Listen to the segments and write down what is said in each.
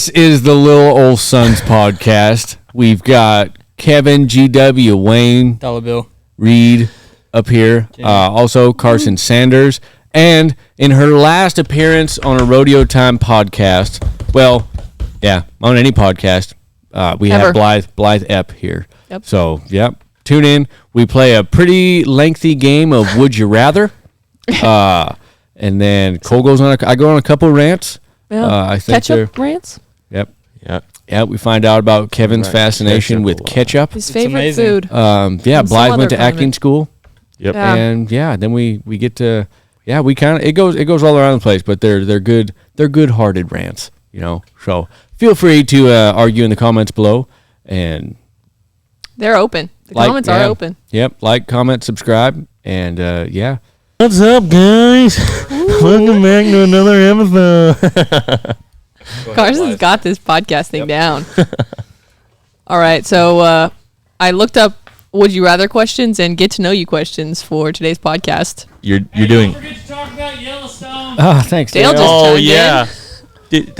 This is the Little Old Sons podcast. We've got Kevin, GW, Wayne, Dollar Bill, Reed up here. Also Carson Sanders. And in her last appearance on a Rodeo Time podcast, well, yeah, on any podcast, we have Blyth Ep here. Yep. So, yep, tune in. We play a pretty lengthy game of Would You Rather. And then Cole goes on. I go on a couple rants. Yeah. I think Ketchup rants? Yep. We find out about Kevin's fascination with ketchup. His favorite food. Blythe went to acting school. Yep. Yeah. And then we get to we kind of it goes all around the place, but they're good-hearted rants, you know. So feel free to argue in the comments below, and they're open. The comments are open. Yep. Like, comment, subscribe, and What's up, guys? Welcome back to another episode. Carson's got this podcast thing down. All right, so I looked up Would You Rather questions and get to know you questions for today's podcast. You're doing. Don't forget to talk about Yellowstone. oh, thanks, Dale Dale. just chimed in.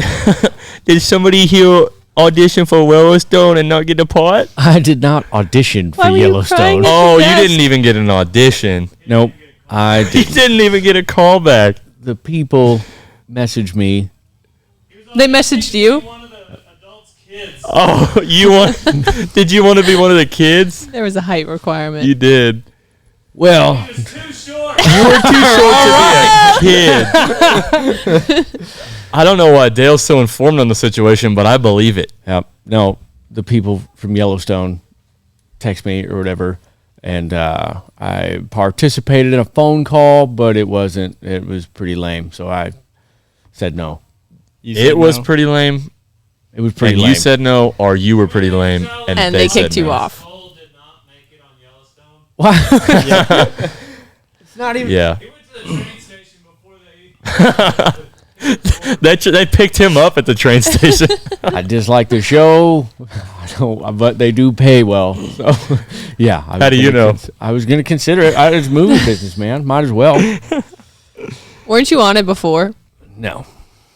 Did somebody here audition for Yellowstone and not get a part? I did not audition for Why were you Yellowstone. crying? Oh, you Yes. didn't even get an audition. Nope, I You didn't. didn't even get a call back. The people messaged me. They messaged you? One of the adults' kids. Oh, did you want to be one of the kids? There was a height requirement. You did. Well, He was too short. You were too short to be a kid. I don't know why Dale's so informed on the situation, but I believe it. no, the people from Yellowstone text me or whatever, and I participated in a phone call, but it was pretty lame, so I said no. It was pretty lame. It was pretty And lame. you said no, or you were pretty lame, and they they kicked said you no. off. Cole did not make it on Yellowstone. It's not even. Yeah. He went to the train station before They picked him up at the train station. I dislike the show, but they do pay well. So, yeah. How do you know? I was going to consider it. It's movie business, man. Might as well. Weren't you on it before? No.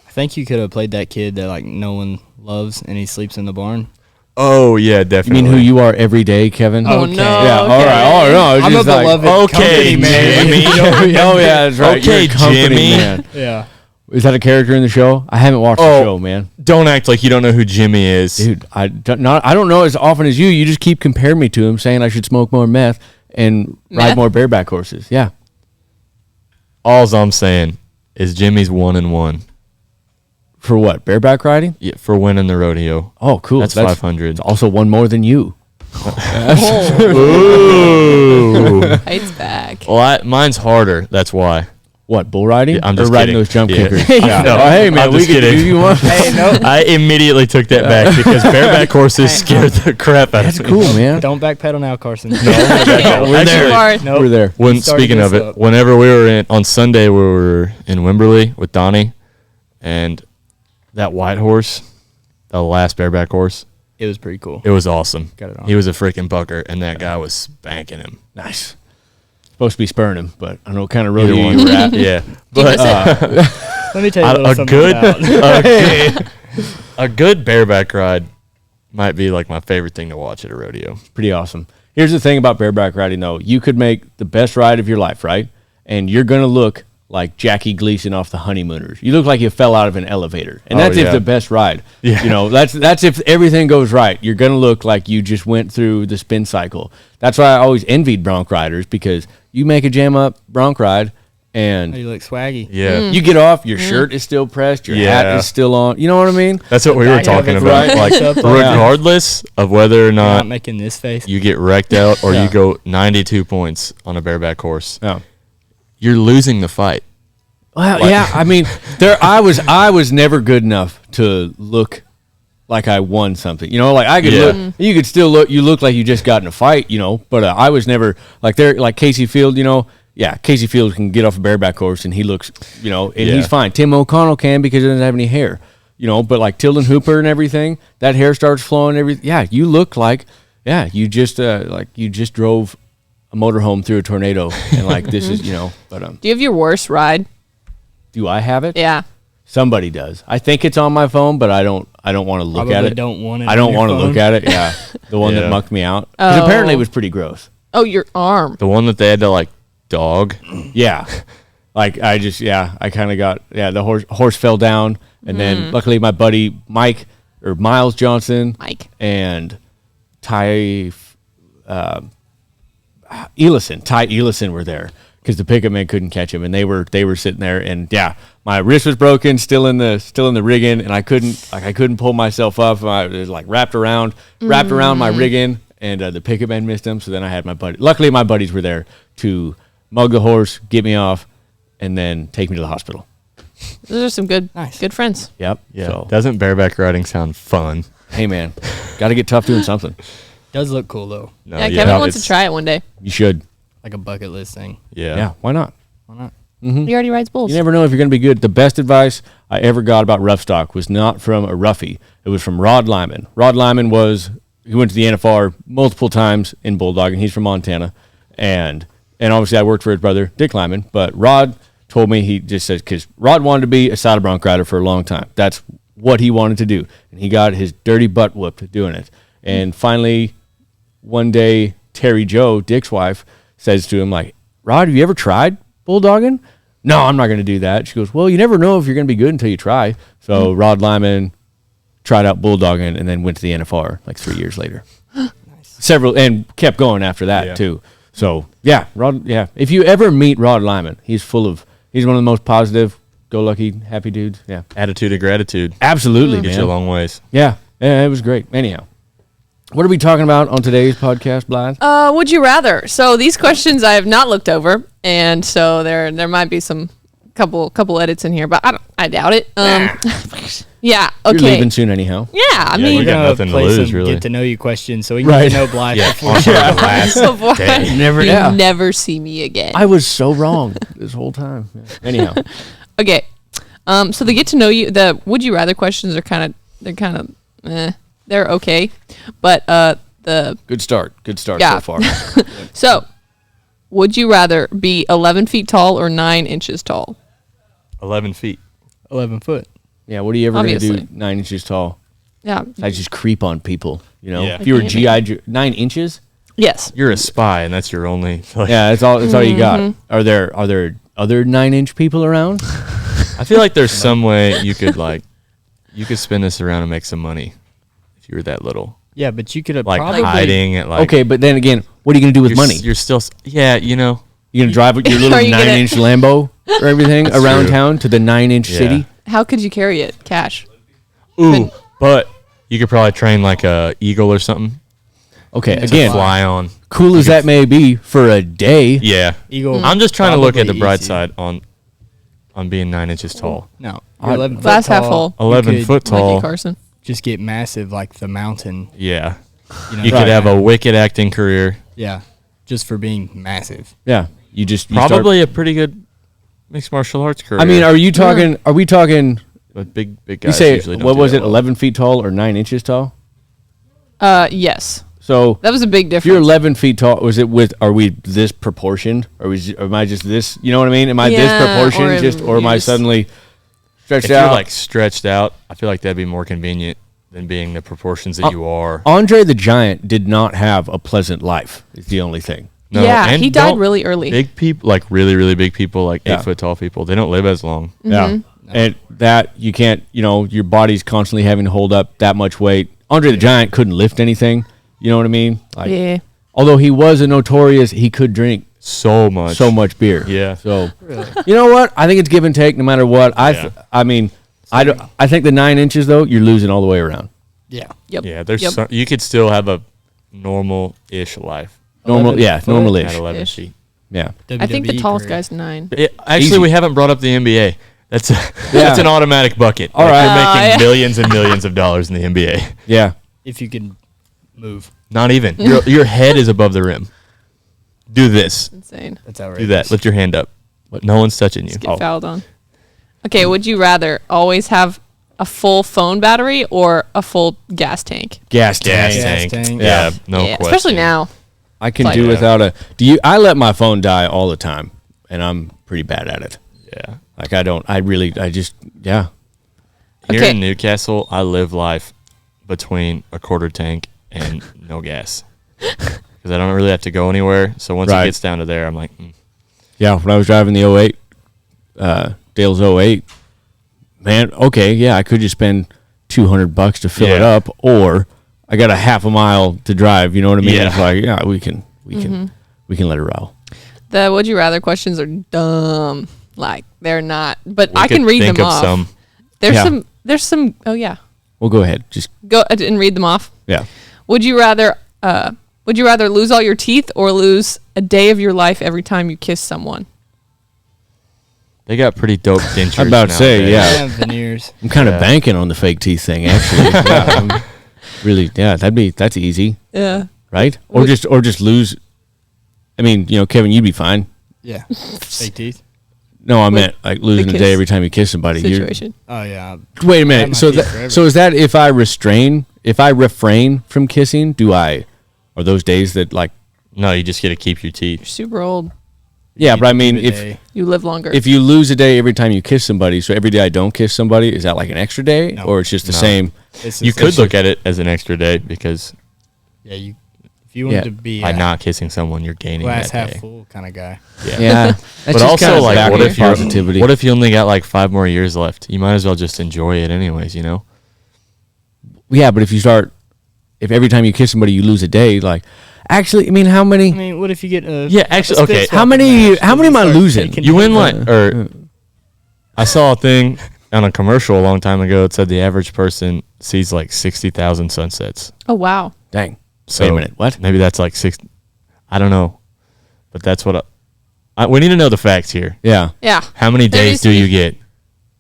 I think you could have played that kid that like no one loves and he sleeps in the barn. Oh yeah, You definitely. mean who you are every day, Kevin? Oh, Okay. no. Yeah. Okay. All right. Oh no. It's I'm a just like, beloved okay, company man. Jimmy. oh yeah, that's right. Okay, You're a company Jimmy. man. Yeah. Is that a character in the show? I haven't watched the show, man. Don't act like you don't know who Jimmy is. Dude, I don't know as often as you. You just keep comparing me to him, saying I should smoke more meth and ride Meth? more bareback horses. Yeah. All I'm saying is Jimmy's 1-1. For what? Bareback riding? Yeah, for winning the rodeo. Oh, cool. That's 500. It's also one more than you. Ooh. Height's back. Well, mine's harder. That's why. What, bull riding? Yeah, I'm or just riding kidding. those jump Yeah. kickers? Yeah. No, Oh, hey, man, I'm we just can do kidding. you want. Hey, no. I immediately took that back because bareback horses scared the crap out That's of me. cool, man. Don't backpedal now, Carson. We're Actually, there. Nope. We're there. When Started speaking of this it, up. whenever we were on Sunday, we were in Wimberley with Donnie, and that white horse, the last bareback horse, It was pretty cool. it was awesome. Got it on. He was a freaking bucker, and that guy was spanking him. Nice. Supposed to be spurring him, but I don't know what kind of rodeo Either one. you were at. Yeah, Do you but miss it? Let me tell you a little a something good, about. a good bareback ride might be like my favorite thing to watch at a rodeo. Pretty awesome. Here's the thing about bareback riding, though. You could make the best ride of your life, right? And you're going to look like Jackie Gleason off The Honeymooners. You look like you fell out of an elevator. And that's if yeah. the best ride. Yeah. You know, that's if everything goes right. You're going to look like you just went through the spin cycle. That's why I always envied bronc riders, because you make a jam up bronc ride and You look swaggy. Yeah, you get off, your shirt is still pressed, your hat Yeah. is still on. You know what I mean? that's what we were Back talking of it, about. right? Like, Up, regardless of whether or You're not not making this face. you get wrecked out or Yeah. you go 92 points on a bareback horse, Yeah. you're losing the fight. Well, Like- yeah, I mean, I was never good enough to look like I won something. You know, like I could Yeah. look, you could still look, you look like you just got in a fight, you know, but I was never like like Casey Field, you know. Yeah, Casey Field can get off a bareback horse and he looks, you know, and Yeah. he's fine. Tim O'Connell can because he doesn't have any hair, you know, but like Tilden Hooper and everything, that hair starts flowing. Yeah, you look like, you just drove a motorhome through a tornado and like this is, you know, but Do you have your worst ride? do I have it? Yeah. Somebody does. I think it's on my phone, but I don't want to look at it. Don't want it. I don't want to look at it. Yeah, the one that Yeah. mucked me out. 'Cause apparently it was pretty gross. Oh, your arm. The one that they had to like dog. Yeah, like I kind of got the horse fell down, and then luckily my buddy Miles Johnson, and Ty Elison were there because the pickup man couldn't catch him, and they were sitting there, and my wrist was broken, still in the rigging, and I couldn't pull myself up. I was like wrapped around my rigging, and the pickup man missed him. So then I had my buddy. Luckily, my buddies were there to mug the horse, get me off, and then take me to the hospital. Those are some good friends. Yep. Yeah. So, Doesn't bareback riding sound fun? hey man, got to get tough doing something. Does look cool though. No, Yeah, Kevin wants to try it one day. You should. Like a bucket list thing. Yeah. Why not? Why not? He already rides bulls. You never know if you're going to be good. The best advice I ever got about rough stock was not from a roughie. It was from Rod Lyman. Rod Lyman he went to the NFR multiple times in bulldogging. He's from Montana. And obviously I worked for his brother, Dick Lyman. But Rod told me, he just said, because Rod wanted to be a saddle bronc rider for a long time. That's what he wanted to do. And he got his dirty butt whooped doing it. And finally, one day, Terry Jo, Dick's wife, says to him, like, Rod, have you ever tried bulldogging? No, I'm not going to do that. She goes, well, you never know if you're going to be good until you try. So Rod Lyman tried out bulldogging and then went to the NFR like 3 years later. Several, and kept going after that too. So Rod, if you ever meet Rod Lyman, he's one of the most positive, go-lucky, happy dudes. Yeah. Attitude of gratitude. Absolutely, Gets man. you a long ways. Yeah, it was great. Anyhow. What are we talking about on today's podcast, Blyth? Would you rather? So these questions I have not looked over, and so there might be some couple edits in here, but I doubt it. Yeah. Okay. You're leaving soon, anyhow. Yeah. I Yeah, mean, you got nothing to play lose, some really. get to know you questions, so we can Right. get to know Blythe. Yeah. before- The last before day. you never see me again. I was so wrong this whole time. Yeah. Anyhow. Okay. So the get to know you, the would you rather questions are they're okay, but the Good start Yeah. so far. so would you rather be 11 feet tall or 9 inches tall? 11 feet. 11 foot. Yeah, what are you ever going to do Obviously. 9 inches tall? Yeah. I just creep on people, you know? Yeah. If you were Like G.I. 9 inches? Yes. You're a spy, and that's your only. Like, Yeah, that's all you got. Are there other 9-inch people around? I feel like there's some way you could spin this around and make some money if you were that little. Yeah, but you could have Like probably hiding at like. Okay, but then again, what are you going to do with you're money? You're still. Yeah, you know. You going to drive with your little Are you gonna- 9-inch Lambo or everything That's around true. town to the 9-inch Yeah. city? How could you carry it? Cash. Ooh, but you could probably train like a eagle or something. Okay, To again, fly on. cool as that may be for a day. Yeah. Eagle. I'm just trying to look at the Probably bright easy. side on being 9 inches tall. No, I- you're 11 foot Glass half tall. full. 11 could foot Like you, tall. Carson. Just get massive like the mountain. Yeah. You, know, You Right. could have a wicked acting career. Yeah, just for being massive. Yeah, you start- Probably a pretty good mixed martial arts career. I mean, are we talking, but big you guys say, usually don't what do was that it, well. 11 feet tall or 9 inches tall? Yes. So That was a big if you're difference. 11 feet tall, are we this proportioned? Am I just this, you know what I mean? Am I this Yeah, proportioned or am I just- suddenly stretched If you're out? like stretched out, I feel like that'd be more convenient than being the proportions that you are. Andre the Giant did not have a pleasant life, is the only thing. Yeah, and he died don't- really early. Big people, like really, really big people, like Yeah. 8 foot tall people, they don't live as long. Yeah. And that you can't, your body's constantly having to hold up that much weight. Andre the Giant couldn't lift anything. You know what I mean? Like, Yeah. although he was he could drink So much. beer. Yeah. So, you know what? I think it's give and take no matter what. I think the 9 inches though, you're losing all the way around. Yeah. Yep. Yeah, there's Yep. you could still have a normal-ish life Normal, 11 yeah, foot normal-ish. at 11 Ish. feet. Yeah. I think the WWE tallest career. guy's 9. Actually, Easy. we haven't brought up the NBA. That's that's an automatic bucket. All Like, right. You're making yeah. millions and millions of dollars in the NBA. Yeah. If you can move, Not even. Your head is above the rim. Do this. Insane. that's outrageous. Do that. Lift your hand up. No one's touching you. Get fouled on. Okay, would you rather always have a full phone battery or a full gas tank? Gas Gas tank. tank. tank. Yeah, no yeah, question. especially now. I can Like- do without I let my phone die all the time and I'm pretty bad at it. Yeah. Like I Here Okay. in Newcastle, I live life between a quarter tank and no gas. Because I don't really have to go anywhere. So once Right. it gets down to there, I'm like, Yeah, when I was driving the '08, Dale's '08, man, okay, yeah, I could just spend $200 to fill it Yeah. up, or I got a half a mile to drive. You know what I mean? Yeah. It's like, yeah, we can let it roll. The would you rather questions are dumb. Like they're not, but we I can could read think them of off. some. There's Yeah. some. There's some. Oh yeah. Well, go ahead. Just Go and read them off. yeah. Would you rather? Would you rather lose all your teeth or lose a day of your life every time you kiss someone? They got pretty dope dentures. I'm about to say, nowadays. yeah. I have veneers. I'm kind of Yeah. banking on the fake teeth thing, actually. Yeah, I'm really, yeah, that's easy, Yeah. right? Or Would- just lose. I mean, Kevin, you'd be fine. Yeah. Fake teeth. No, I meant like losing a kiss day every time you kiss somebody. Situation. Oh yeah. Wait a I have minute. my So teeth forever. is that if I refrain from kissing, are those days that like? No, you just get to keep your teeth. You're super old. Yeah, You but I do mean, the if day. You live longer. if you lose a day every time you kiss somebody, so every day I don't kiss somebody, is that like an extra day, No. or it's just the No. same? It's You just- could look at it as an extra day because Yeah, if you wanted Yeah. to be by a not kissing someone, you're gaining glass that half day. full kind of guy. Yeah, That's But just also, kinda like, backward what if you're positivity? What if you only got like 5 more years left? You might as well just enjoy it anyways, you know? Yeah, but if every time you kiss somebody you lose a day, like, actually, I mean, how many? I mean, what if you get a Yeah, actually, a spit okay. swap How many- match? how many am I Start losing? taking You win it. like, I saw a thing on a commercial a long time ago. It said the average person sees like 60,000 sunsets. oh wow. Dang. So Wait a minute, what? Maybe that's like 6. I don't know, but that's what we need to know the facts here. Yeah, Yeah. How many There days needs do to you be get?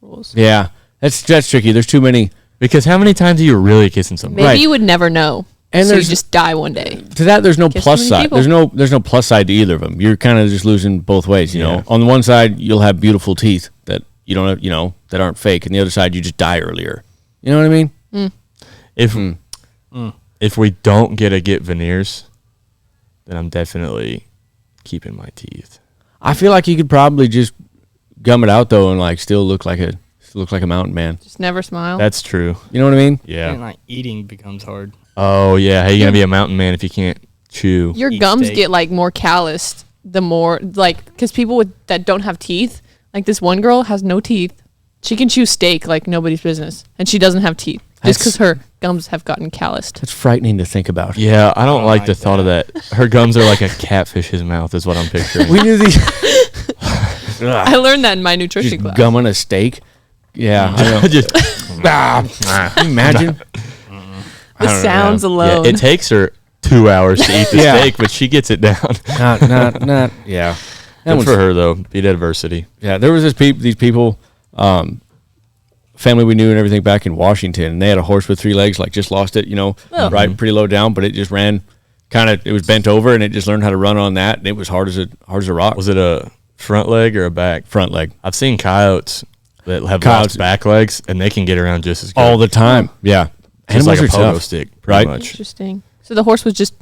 rules. yeah. That's tricky. There's too many. Because how many times are you really kissing somebody? Maybe Right. you would never know. And so you there's- just die one day. To that, there's no Kiss plus too side. many people. There's no plus side to either of them. You're kind of just losing both ways. You know, Yeah. on the one side, you'll have beautiful teeth that you don't have, that aren't fake, and the other side, you just die earlier. You know what I mean? If we don't get veneers, then I'm definitely keeping my teeth. I feel like you could probably just gum it out though, and like still look like a mountain man. Just never smile. That's true. You know what I mean? Yeah. And like eating becomes hard. Oh yeah. How you gonna be a mountain man if you can't chew? Your eat gums steak. get like more calloused the more like because people that don't have teeth, like this one girl has no teeth. She can chew steak like nobody's business, and she doesn't have teeth just because her gums have gotten calloused. That's frightening to think about. Yeah, I don't Oh like my the thought of that. Her gums are like a catfish's mouth, is what I'm picturing. We knew these. I learned that in my nutrition Just class. gumming a steak. Yeah, I know. Just, Can you imagine? The sounds yeah, alone. it takes her 2 hours to eat the Yeah. steak, but she gets it down. not. Yeah. That Good one's for her though. Beat adversity. Yeah, there was these people, family we knew and everything back in Washington, and they had a horse with 3 legs, like just lost it, Oh. right, pretty low down, but it just ran, it was bent over, and it just learned how to run on that, and it was hard as a rock. Was it a front leg or a back? Front leg I've seen coyotes that have Coyotes- lost back legs, and they can get around just as good. all the time. Yeah, Just like a are pogo tough. stick, pretty right? much. Interesting. So the horse was just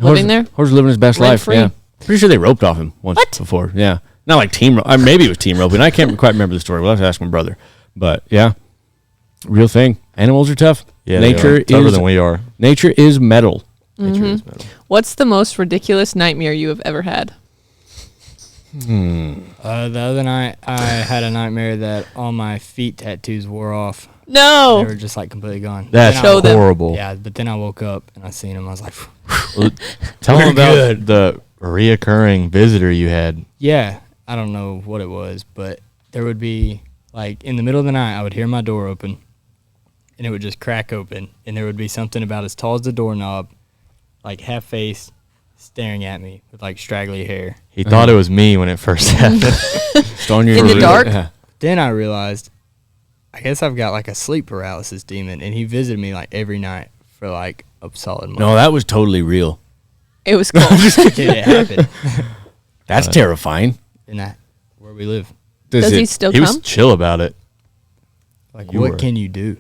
Horse- living there. Horse was living his best Rent life. free. Yeah, pretty sure they roped off him once before. Yeah, not like team rope. Maybe it was team roping. I can't quite remember the story. We'll have to ask my brother. But yeah, real thing. Animals are tough. Yeah, nature they are. Tougher is than we are. nature is metal. Nature is metal. What's the most ridiculous nightmare you have ever had? The other night, I had a nightmare that all my feet tattoos wore off. They No. were just like completely gone. That's Then I Show them. horrible. Yeah, but then I woke up and I seen them. I was like, Tell them about good. the reoccurring visitor you had. yeah, I don't know what it was, but there would be like in the middle of the night, I would hear my door open, and it would just crack open, and there would be something about as tall as the doorknob, like half face, staring at me with like straggly hair. He thought it was me when it first happened. Just on your In the dark? Yeah. Then I realized, I guess I've got like a sleep paralysis demon, and he visited me like every night for like a solid month. No, that was totally real. It was cold. It happened. That's terrifying. And that where we live. Does he still he was come? chill about it. Like, You what were. can you do?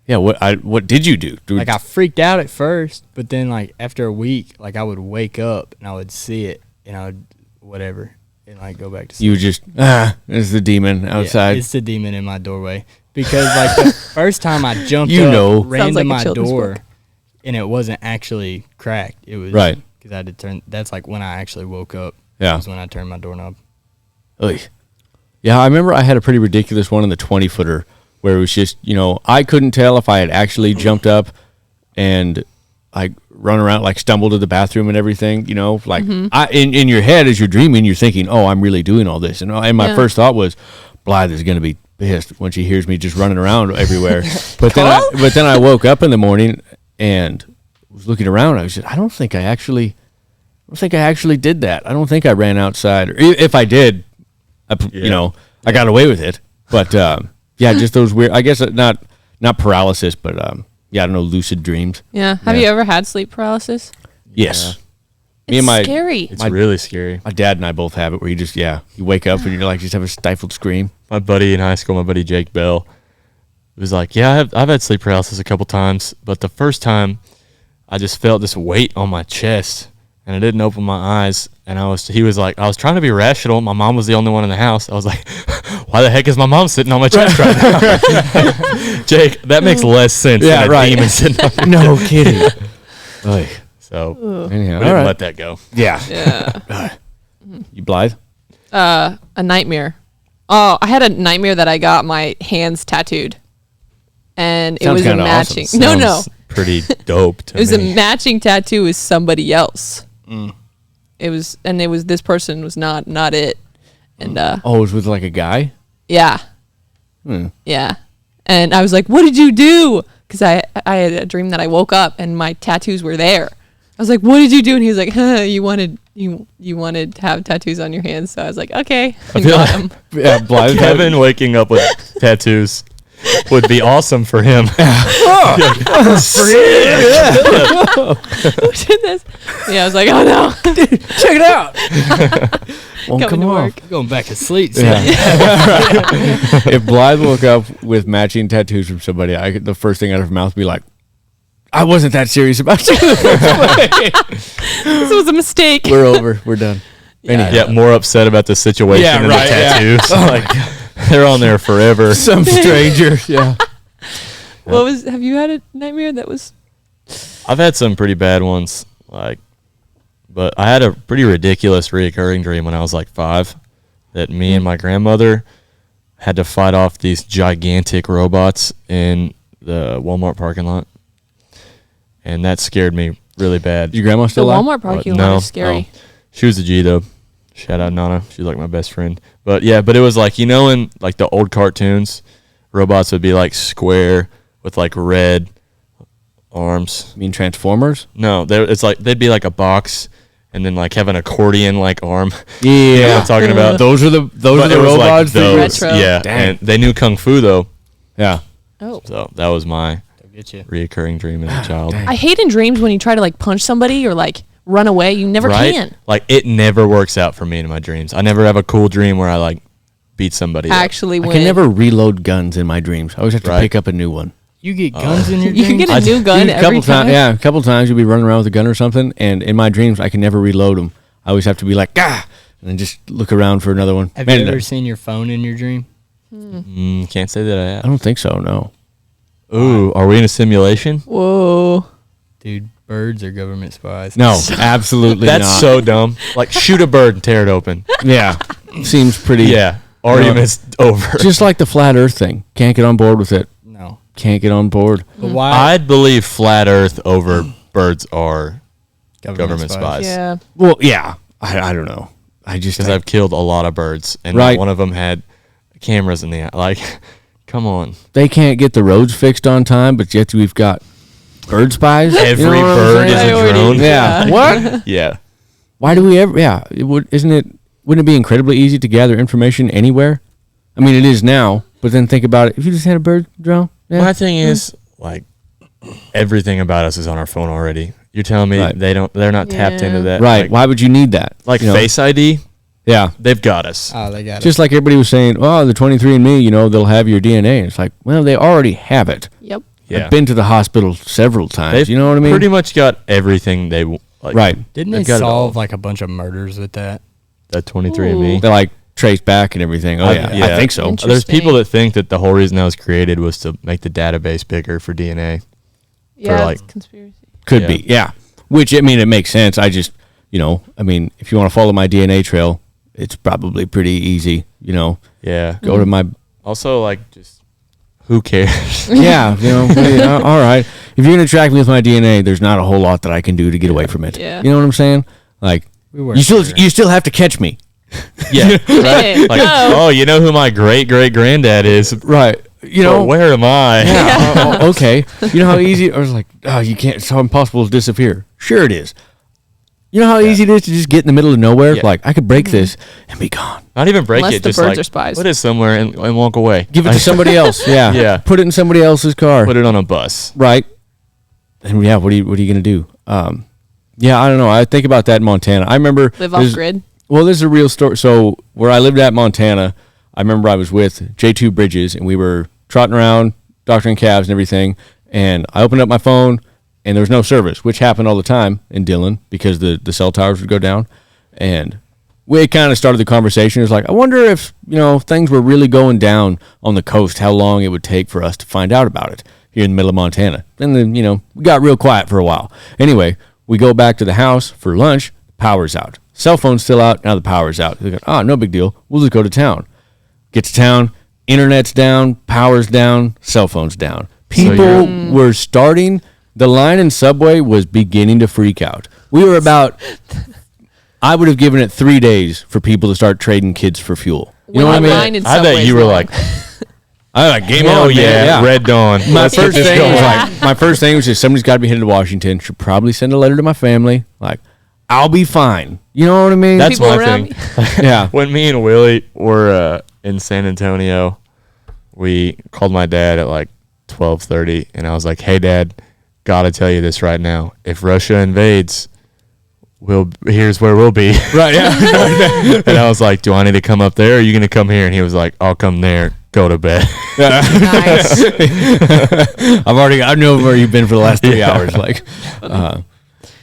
Yeah. What did you do? Dude, Like, I freaked out at first, but then like after a week, like I would wake up and I would see it, and I would whatever, and like go back to sleep. you just it's the demon Yeah, outside. it's the demon in my doorway. because like the first time I jumped ran Sounds to like a my children's door, book. and it wasn't actually cracked. It was Right. because I had to turn. That's like when I actually woke up. Yeah. Was when I turned my doorknob. Ugh. Yeah, I remember I had a pretty ridiculous one in the 20-footer where it was just, I couldn't tell if I had actually jumped up and I run around, like stumbled to the bathroom and everything, like in your head as you're dreaming, you're thinking, oh, I'm really doing all this. And my first thought was, Blythe is going to be pissed when she hears me just running around everywhere. But then I woke up in the morning and was looking around. I was just, I don't think I actually did that. I don't think I ran outside. Or if I did, I got away with it. But just those weird. I guess not paralysis, but I don't know, lucid dreams. Yeah. Have you ever had sleep paralysis? Yes. It's scary. It's really scary. My dad and I both have it, where you just you wake up and you're like just have a stifled scream. My buddy in high school, my buddy Jake Bell, was like, "Yeah, I've had sleep paralysis a couple times, but the first time, I just felt this weight on my chest." And I didn't open my eyes, and he was like, I was trying to be rational. My mom was the only one in the house. I was like, why the heck is my mom sitting on my chest right now? Jake, that makes less sense than a demon sitting on your No chest. kidding. So, Anyhow, we didn't let that go. Yeah. Yeah. You Blythe? A nightmare. Oh, I had a nightmare that I got my hands tattooed. And it Sounds was a kinda awesome. matching. No. Sounds pretty dope to It was me. a matching tattoo with somebody else. It was this person was not it. And Oh, it was with like a guy? yeah. Yeah. And I was like, "What did you do?" Cuz I had a dream that I woke up and my tattoos were there. I was like, "What did you do?" And he was like, you wanted to have tattoos on your hands." So I was like, "Okay." I And feel got like- them. Yeah, Blythe. Kevin waking up with tattoos would be awesome for him. Who did this? Yeah, I was like, "Oh no." Check it out. Well, Coming come to on. work. Going back to sleep. Yeah. If Blythe woke up with matching tattoos from somebody, the first thing out of her mouth would be like, I wasn't that serious about you. This was a mistake. We're over. We're done. Anyhow. Yeah, more upset about the situation Yeah, than right, the yeah. tattoos. Like, they're on there forever. Some stranger. Yeah. Have you had a nightmare that was I've had some pretty bad ones, but I had a pretty ridiculous reoccurring dream when I was like 5 that me and my grandmother had to fight off these gigantic robots in the Walmart parking lot. And that scared me really bad. Your grandma the still alive? Walmart parking No, lot is scary? no. She was a G though. Shout out Nana. She's like my best friend. But yeah, but it was like, in like the old cartoons, robots would be like square with like red arms. You mean Transformers? No, it's like they'd be like a box and then like have an accordion like arm. Yeah. You know what I'm talking about? Those are the But it was like robots. those. Retro. Yeah, Dang. and they knew kung fu though. Yeah. Oh. So that was my They'll get you. reoccurring dream as a child. Dang. I hate in dreams when you try to like punch somebody or like run away. You never Right? can. Like it never works out for me in my dreams. I never have a cool dream where I like beat somebody up. Actually, I win. can never reload guns in my dreams. I always have to Right. pick up a new one. You get guns in your You can dreams? get a new gun Dude, every time. A couple times you'll be running around with a gun or something, and in my dreams I can never reload them. I always have to be like, and then just look around for another one. Have Man, you ever seen your phone in your dream? Can't say that I I have. don't think so. No. Ooh, are we in a simulation? Whoa. Dude, birds are government spies. No, absolutely That's not. so dumb. Like shoot a bird and tear it open. Yeah, seems pretty. Yeah. Argument's over. Just like the flat Earth thing. Can't get on board with it. No. Can't get on board. But why? I'd believe flat Earth over birds are government spies. Yeah. Well, yeah. I don't know. I just Because I've killed a lot of birds, and Right. not one of them had cameras in the eye. Like, come on. they can't get the roads fixed on time, but yet we've got bird spies. Every You know what I'm bird saying? is a Priorities. drone. Yeah. What? Yeah. Why do we ever? Yeah. Wouldn't it be incredibly easy to gather information anywhere? I mean, it is now. But then think about it. If you just had a bird drone. Yeah. My thing is, like, everything about us is on our phone already. You're telling me Right. they're not tapped Yeah. into that. Right. Like, Why would you need that? You know? Face ID, Yeah. they've got us. Oh, they got Just like everybody was saying, oh, the 23andMe, they'll have your DNA. And it's like, well, they already have it. Yep. Yeah. I've been to the hospital several times. They've You know what I mean? pretty much got everything they like. Right. Didn't They've they got it all. solve like a bunch of murders with that? That 23andMe. They're like, traced back and everything. Oh yeah, I think so. There's people that think that the whole reason that was created was to make the database bigger for DNA. Yeah, like- it's conspiracy. Could be, yeah. Which, I mean, it makes sense. I just, I mean, if you want to follow my DNA trail, it's probably pretty easy, Yeah. Go to my, Also, like, just who cares? yeah, hey, all right. If you're going to track me with my DNA, there's not a whole lot that I can do to get away from it. Yeah. You know what I'm saying? Like, work you together. still have to catch me. Yeah. Hey, Like, no. oh, you know who my great granddad is? Right. But where am I? Yeah. Okay. You know how easy, I was like, oh, you can't, it's so impossible to disappear. Sure it is. You know how easy it is to just get in the middle of nowhere? Yeah. Like, I could break this and be gone. Not even break Unless it. the Just birds like are spies. put it somewhere and walk away. Give it to somebody else. Yeah. Yeah. Put it in somebody else's car. Put it on a bus. Right. And yeah, what are you going to do? Yeah, I don't know. I think about that in Montana. I remember Live off grid. Well, this is a real story. So where I lived at Montana, I remember I was with J2 Bridges and we were trotting around, doctoring calves and everything. And I opened up my phone and there was no service, which happened all the time in Dillon because the cell towers would go down. And we kind of started the conversation. It was like, I wonder if, things were really going down on the coast, how long it would take for us to find out about it here in the middle of Montana. And then, we got real quiet for a while. Anyway, we go back to the house for lunch, power's out. Cell phone's still out, now the power's out. They go, no big deal. We'll just go to town. Get to town, internet's down, power's down, cell phone's down. People were starting, the line in Subway was beginning to freak out. We were about, I would have given it 3 days for people to start trading kids for fuel. You know what I mean? I bet you were like, I like game oh on, man. yeah, Red Dawn. My Let's get first this thing going. was like, my first thing was just somebody's got to be headed to Washington. Should probably send a letter to my family. Like, I'll be fine. You know what I mean? That's People my around thing. yeah. When me and Willie were in San Antonio, we called my dad at like 12:30, and I was like, "Hey, Dad, gotta tell you this right now. If Russia invades, here's where we'll be." Right. Yeah. And I was like, "Do I need to come up there? Or are you gonna come here?" And he was like, "I'll come there. Go to bed." Nice. I know where you've been for the last 3 Yeah. hours. Like,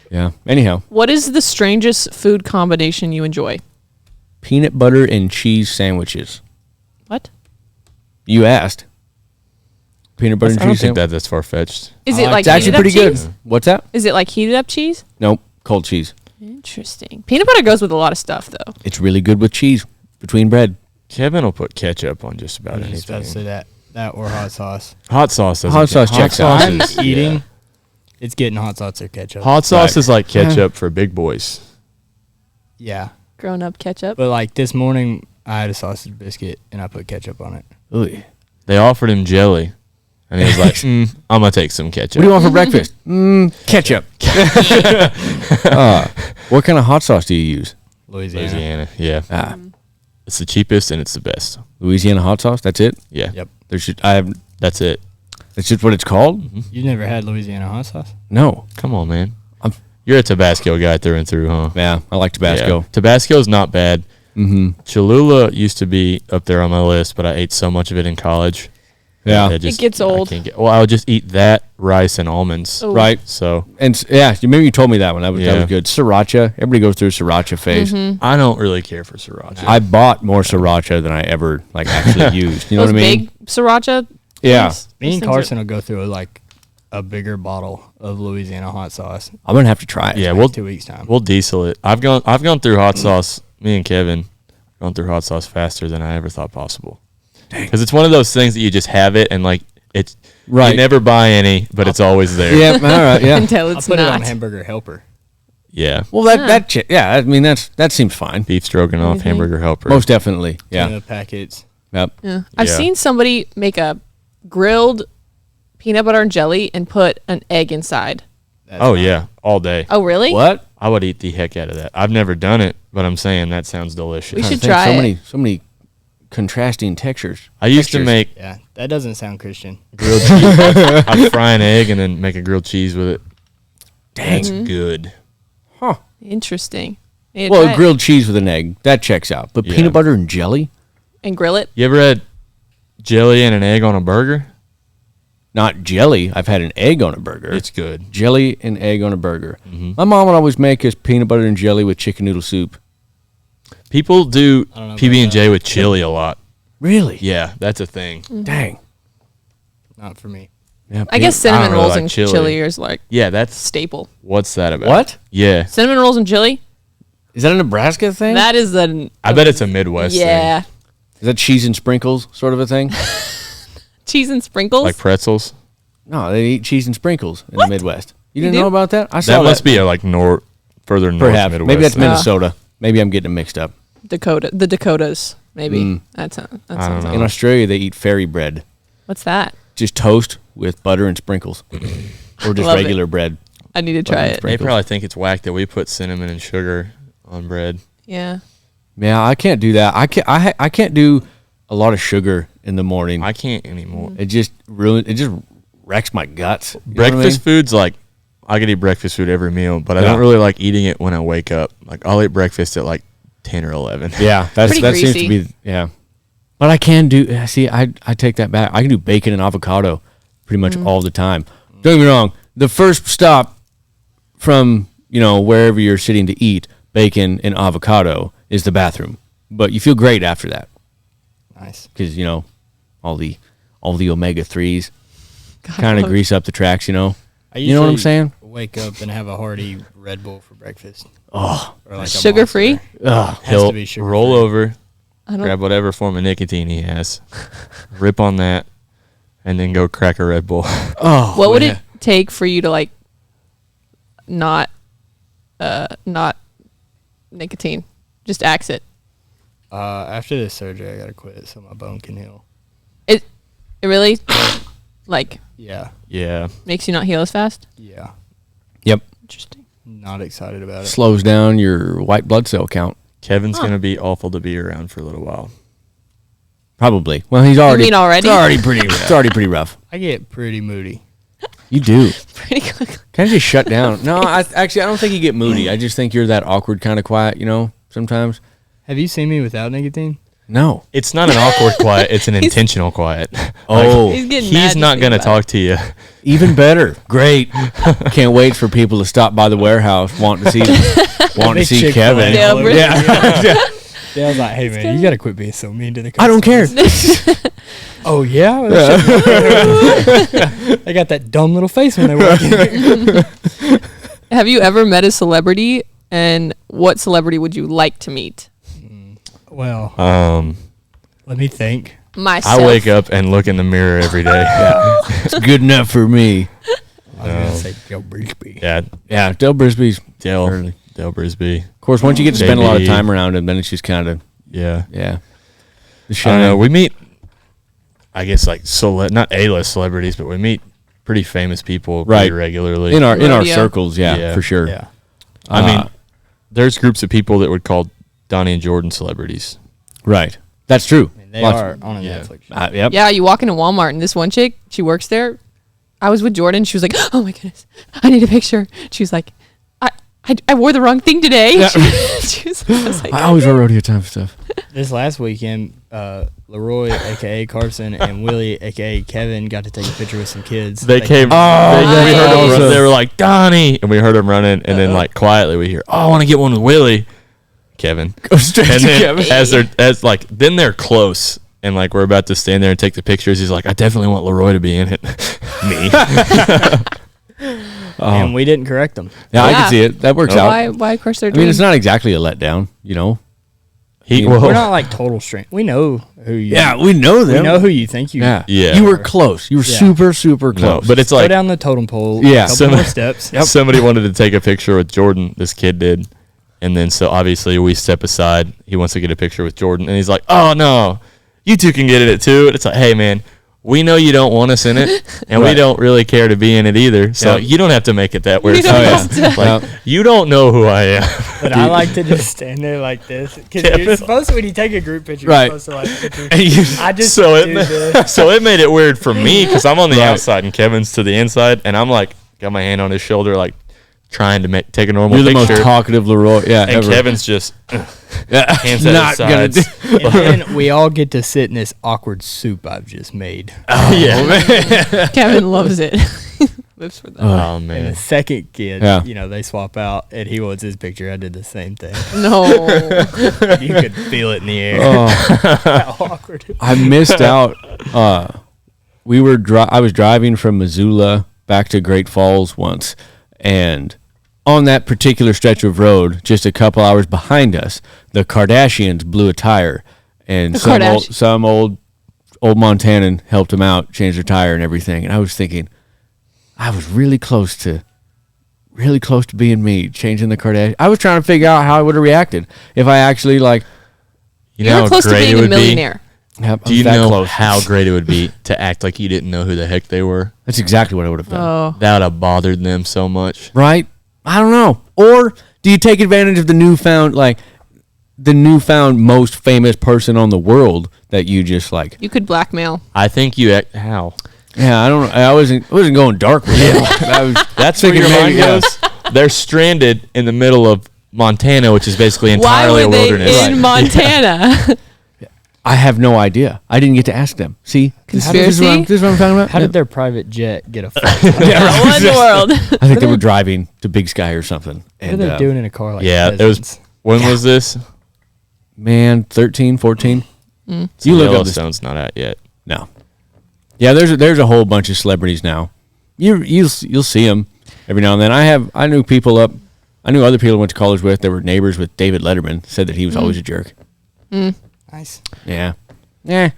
yeah. Anyhow, What is the strangest food combination you enjoy? peanut butter and cheese sandwiches. What? You asked. Peanut butter and I don't cheese think sandwich. that's far fetched. Is it like It's actually heated up pretty good. cheese? What's that? Is it like heated up cheese? Nope. Cold cheese. Interesting. Peanut butter goes with a lot of stuff, though. It's really good with cheese between bread. Kevin will put ketchup on just about I was just about to anything. say that or hot sauce. Hot sauce doesn't. Hot sauce checks out. I'm is- eating. yeah. It's getting hot sauce or ketchup. Hot sauce Right. is like ketchup for big boys. Yeah, Grown up ketchup. but like this morning, I had a sausage biscuit and I put ketchup on it. Ooh. They offered him jelly, and he was like, "I'm gonna take some ketchup." What do you want for breakfast? Ketchup. What kind of hot sauce do you use? Louisiana. Yeah. Ah, It's the cheapest and it's the best. Louisiana hot sauce. That's it. Yeah. Yep. That's it. That's just what it's called. You've never had Louisiana hot sauce? No. Come on, man. I'm- You're a Tabasco guy through and through, huh? Yeah, I like Tabasco. Yeah. Tabasco's not bad. Mm-hmm. Cholula used to be up there on my list, but I ate so much of it in college. Yeah. that It gets I old. can't I would just eat that, rice, and almonds. Oh. Right. So Yeah, maybe you told me that one. That was Yeah. good. Sriracha. Everybody goes through a sriracha phase. I don't really care for sriracha. I bought more sriracha than I ever actually used. You know Those what I mean? big sriracha. Yeah. things? Me Those and things are- Carson will go through a bigger bottle of Louisiana hot sauce. I'm gonna have to try it. yeah, Like we'll 2 weeks time. we'll diesel it. I've gone through hot sauce. Me and Kevin gone through hot sauce faster than I ever thought possible. Because it's one of those things that you just have it and like it's Right. You never buy any, but it's always there. Yeah. All right. Yeah. Until I'll it's put it on not. Hamburger Helper. Yeah. Well, yeah. I mean, that seems fine. Beef stroganoff, Mhm. hamburger helper. Most definitely. Yeah. Tuna packets. Yep. Yeah. I've Yeah. seen somebody make a grilled peanut butter and jelly and put an egg inside. That's Oh fine. yeah, all day. Oh, really? What? I would eat the heck out of that. I've never done it, but I'm saying that sounds delicious. We Trying to should think, try it. so many contrasting textures. I used to textures. make Yeah, that doesn't sound Christian. grilled cheese. I'd fry an egg and then make a grilled cheese with it. That's good. Huh. Interesting. Need to Well, try it. grilled cheese with an egg that checks out, but Yeah. peanut butter and jelly, and grill it. You ever had jelly and an egg on a burger? not jelly. I've had an egg on a burger. It's good. jelly and egg on a burger. My mom would always make us peanut butter and jelly with chicken noodle soup. People do I don't know PB and about J with chili a lot. Really? Yeah, that's a thing. Dang. Not for me. Yeah, I guess I don't cinnamon really rolls like and chili. chili is like Yeah, that's staple. what's that about? What? Yeah, Cinnamon rolls and chili? Is that a Nebraska thing? That is the I bet it's a Midwest yeah. thing, Is that cheese and sprinkles sort of a thing? Cheese and sprinkles? like pretzels. No, they eat cheese and sprinkles in the Midwest. You didn't do? know about that? I saw That must be a like further north perhaps. Midwest. Maybe that's thing. Minnesota. Maybe I'm getting them mixed up. the Dakotas, maybe. That sounds don't like know. In Australia, they eat fairy bread, What's that? just toast with butter and sprinkles, or just Love it. regular bread. I need to try it. They probably think it's whack that we put cinnamon and sugar on bread. Yeah. Yeah, I can't do that. I can't do a lot of sugar in the morning. I can't anymore. It just wrecks my guts. You know what I Breakfast mean? foods, like I could eat breakfast food every meal, but I Yeah. don't really like eating it when I wake up. Like I'll eat breakfast at like 10 or 11. Yeah, Pretty that seems to greasy. be yeah. But I can do. See, I take that back. I can do bacon and avocado pretty much all the time. Don't get me wrong. The first stop from wherever you're sitting to eat bacon and avocado is the bathroom, but you feel great after that Nice. because all the omega-3s God, kind of love- grease up the tracks. I You know what I'm usually saying? Wake up and have a hearty Red Bull for breakfast. Oh, Or like a Sugar free? Monster. ugh. Has He'll to be sugar roll free. over, I don't grab whatever form of nicotine he has, rip on that, and then go crack a Red Bull. Oh, What would yeah. it take for you to like not nicotine? Just axe it. After this surgery, I gotta quit it so my bone can heal. It really like Yeah. Yeah. makes you not heal as fast? Yeah. Yep. Interesting. Not excited about it. Slows down your white blood cell count. Kevin's going to be awful to be around for a little while. Probably. Well, he's already. mean already? It's already pretty. It's already pretty rough. I get pretty moody. You do. Pretty quickly. Kind of just shut down. No, I don't think you get moody. I just think you're that awkward kind of quiet. Sometimes. Have you seen me without nicotine? No. It's not an awkward quiet. It's an intentional quiet. Oh, He's getting mad He's just not thinking going to about talk to you. even better. Great. Can't wait for people to stop by the warehouse wanting to see Big Chick-fil-A. Kevin. Yeah, really. Yeah. Yeah, I was like, hey man, you gotta quit being so mean to the I don't care. Oh yeah? Well, they got that dumb little face when they walk in. Have you ever met a celebrity, and what celebrity would you like to meet? Well, let me think. Myself. I wake up and look in the mirror every day. It's good enough for me. I was gonna say Joe Brisby. Yeah, Yeah, Dale Brisby's Dale early. Brisby. Of course, once you get to spend a lot of JB. time around him, then it's just kind of Yeah. The I don't know. We meet, I guess, like not A-list celebrities, but we meet pretty famous people pretty Right. regularly. in our Rodeo. circles, Yeah. for sure. Yeah. I mean, there's groups of people that would call Donnie and Jordan celebrities. Right. That's true. I mean, they Lots- are on a yeah. Netflix show. Yep. Yeah, you walk into Walmart, and this one chick, she works there. I was with Jordan. She was like, "Oh my goodness, I need a picture." She was like, "I wore the wrong thing today." Yeah. She was, I was like, I always wear rodeo time stuff. This last weekend, Leroy, aka Carson, and Willie, aka Kevin, got to take a picture with some kids. They came. Oh, we heard them nice. run, they were like Donnie, and we heard them running, and then like quietly we hear, "Oh, I want to get one with Willie." Kevin. Go straight And to then Kevin. then they're close, and like we're about to stand there and take the pictures. He's like, "I definitely want Leroy to be in it." Me. And we didn't correct them. Yeah, I Yeah. can see it. That works out. why crush their I dream? mean, it's not exactly a letdown, He. We're Well, We're not like total strangers. We know who you. Yeah, we know them. we know who you think you. Yeah. Yeah. You were close. You were Yeah. super, super no, close. but it's Go like down the totem pole. Yeah. A couple Some- more steps. somebody wanted to take a picture with Jordan. This kid did, and then so obviously we step aside. He wants to get a picture with Jordan, and he's like, "Oh no, you two can get in it too." And it's like, "Hey man, we know you don't want us in it, and we Right. don't really care to be in it either. So Yeah. you don't have to make it that weird." You don't for have us." to. Like, Yeah. you don't know who I am. But I like to just stand there like this because you're supposed to, when you take a group picture, Right. you're supposed to like picture. And you- I just so do it this. so it made it weird for me because I'm on the Right. outside and Kevin's to the inside, and I'm like got my hand on his shoulder, like trying to take a normal you're the picture. most talkative Leroy. Yeah, and ever. Kevin's just yeah, hands at not his gonna sides. do. And then we all get to sit in this awkward soup I've just made. yeah. Kevin loves it. Lives for that. Oh And the man. second kid, Yeah. they swap out, and he wants his picture. I did the same thing. No. You could feel it in the air. Oh, How awkward. I missed out. I was driving from Missoula back to Great Falls once, and on that particular stretch of road, just a couple hours behind us, the Kardashians blew a tire, and some old Montanan helped them out, changed their tire and everything. And I was thinking, I was really close to being me, changing the Kardashian. I was trying to figure out how I would have reacted if I actually You You know were how close to great being it a would be. millionaire. Do you know how great it would be to act like you didn't know who the heck they were? That's exactly what I would have done. Oh. That would have bothered them so much. Right? I don't know. Or do you take advantage of the newfound most famous person on the world that you just like? You could blackmail. I think how? Yeah, I don't. I wasn't going dark with it. That's where thinking your mind maybe, yeah. goes. They're stranded in the middle of Montana, which is basically Why entirely were a they wilderness. in Montana? I have no idea. I didn't get to ask them. See, Conspiracy? This is what I'm talking about. How did their private jet get a flight? What in the world? I think they were driving to Big Sky or something. What are And they doing in a car like Yeah, peasants? When was this? man, 13, 14. Mm. You look up this. Yellowstone's not out yet. No. Yeah, there's a whole bunch of celebrities now. You'll see them every now and then. I knew people up. I knew other people I went to college with that were neighbors with David Letterman. Said that he was always a jerk. Nice. Yeah. Yeah.